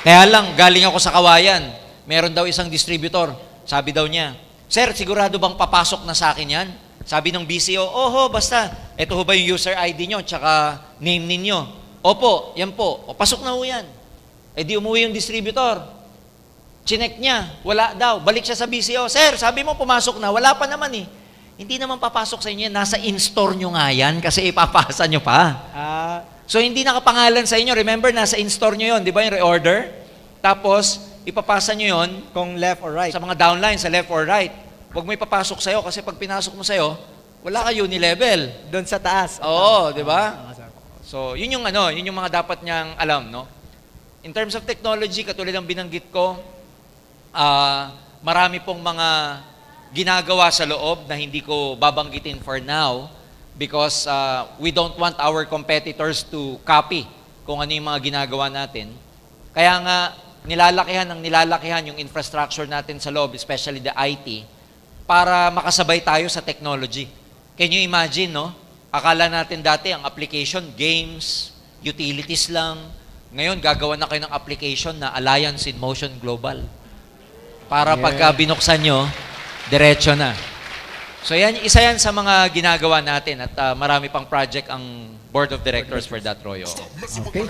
Kaya lang, galing ako sa Kawayan. Meron daw isang distributor. Sabi daw niya, Sir, sigurado bang papasok na sa akin yan? Sabi ng BCO, oho, basta. Ito ho ba yung user ID nyo, tsaka name ninyo? Opo, yan po. O, pasok na ho yan. Eh di umuwi yung distributor. Chinek niya, wala daw. Balik siya sa BCO, Sir, sabi mo pumasok na, wala pa naman eh. Hindi naman papasok sa inyo yan. Nasa in-store nyo nga yan kasi ipapasa nyo pa. So hindi nakapangalan sa inyo. Remember, nasa in-store nyo yun, di ba yung reorder? Tapos, ipapasa nyo yun Kung left or right. sa mga downline, sa left or right. Huwag mo ipapasok sa'yo kasi pag pinasok mo sa'yo, wala ka unilevel. Doon sa taas. Oo, di ba? So, yun yung mga dapat niyang alam, no? In terms of technology, katulad ng binanggit ko, marami pong mga ginagawa sa loob na hindi ko babanggitin for now because we don't want our competitors to copy kung ano yung mga ginagawa natin. Kaya nga, nilalalakihan yung infrastructure natin sa loob, especially the IT, para makasabay tayo sa technology. Can you imagine, no? Akala natin dati ang application, games, utilities lang. Ngayon, gagawa na kayo ng application na Alliance in Motion Global. Para pagka binuksan nyo, diretso na. So yan, isa yan sa mga ginagawa natin at marami pang project ang Board of Directors for that, Royo. Okay.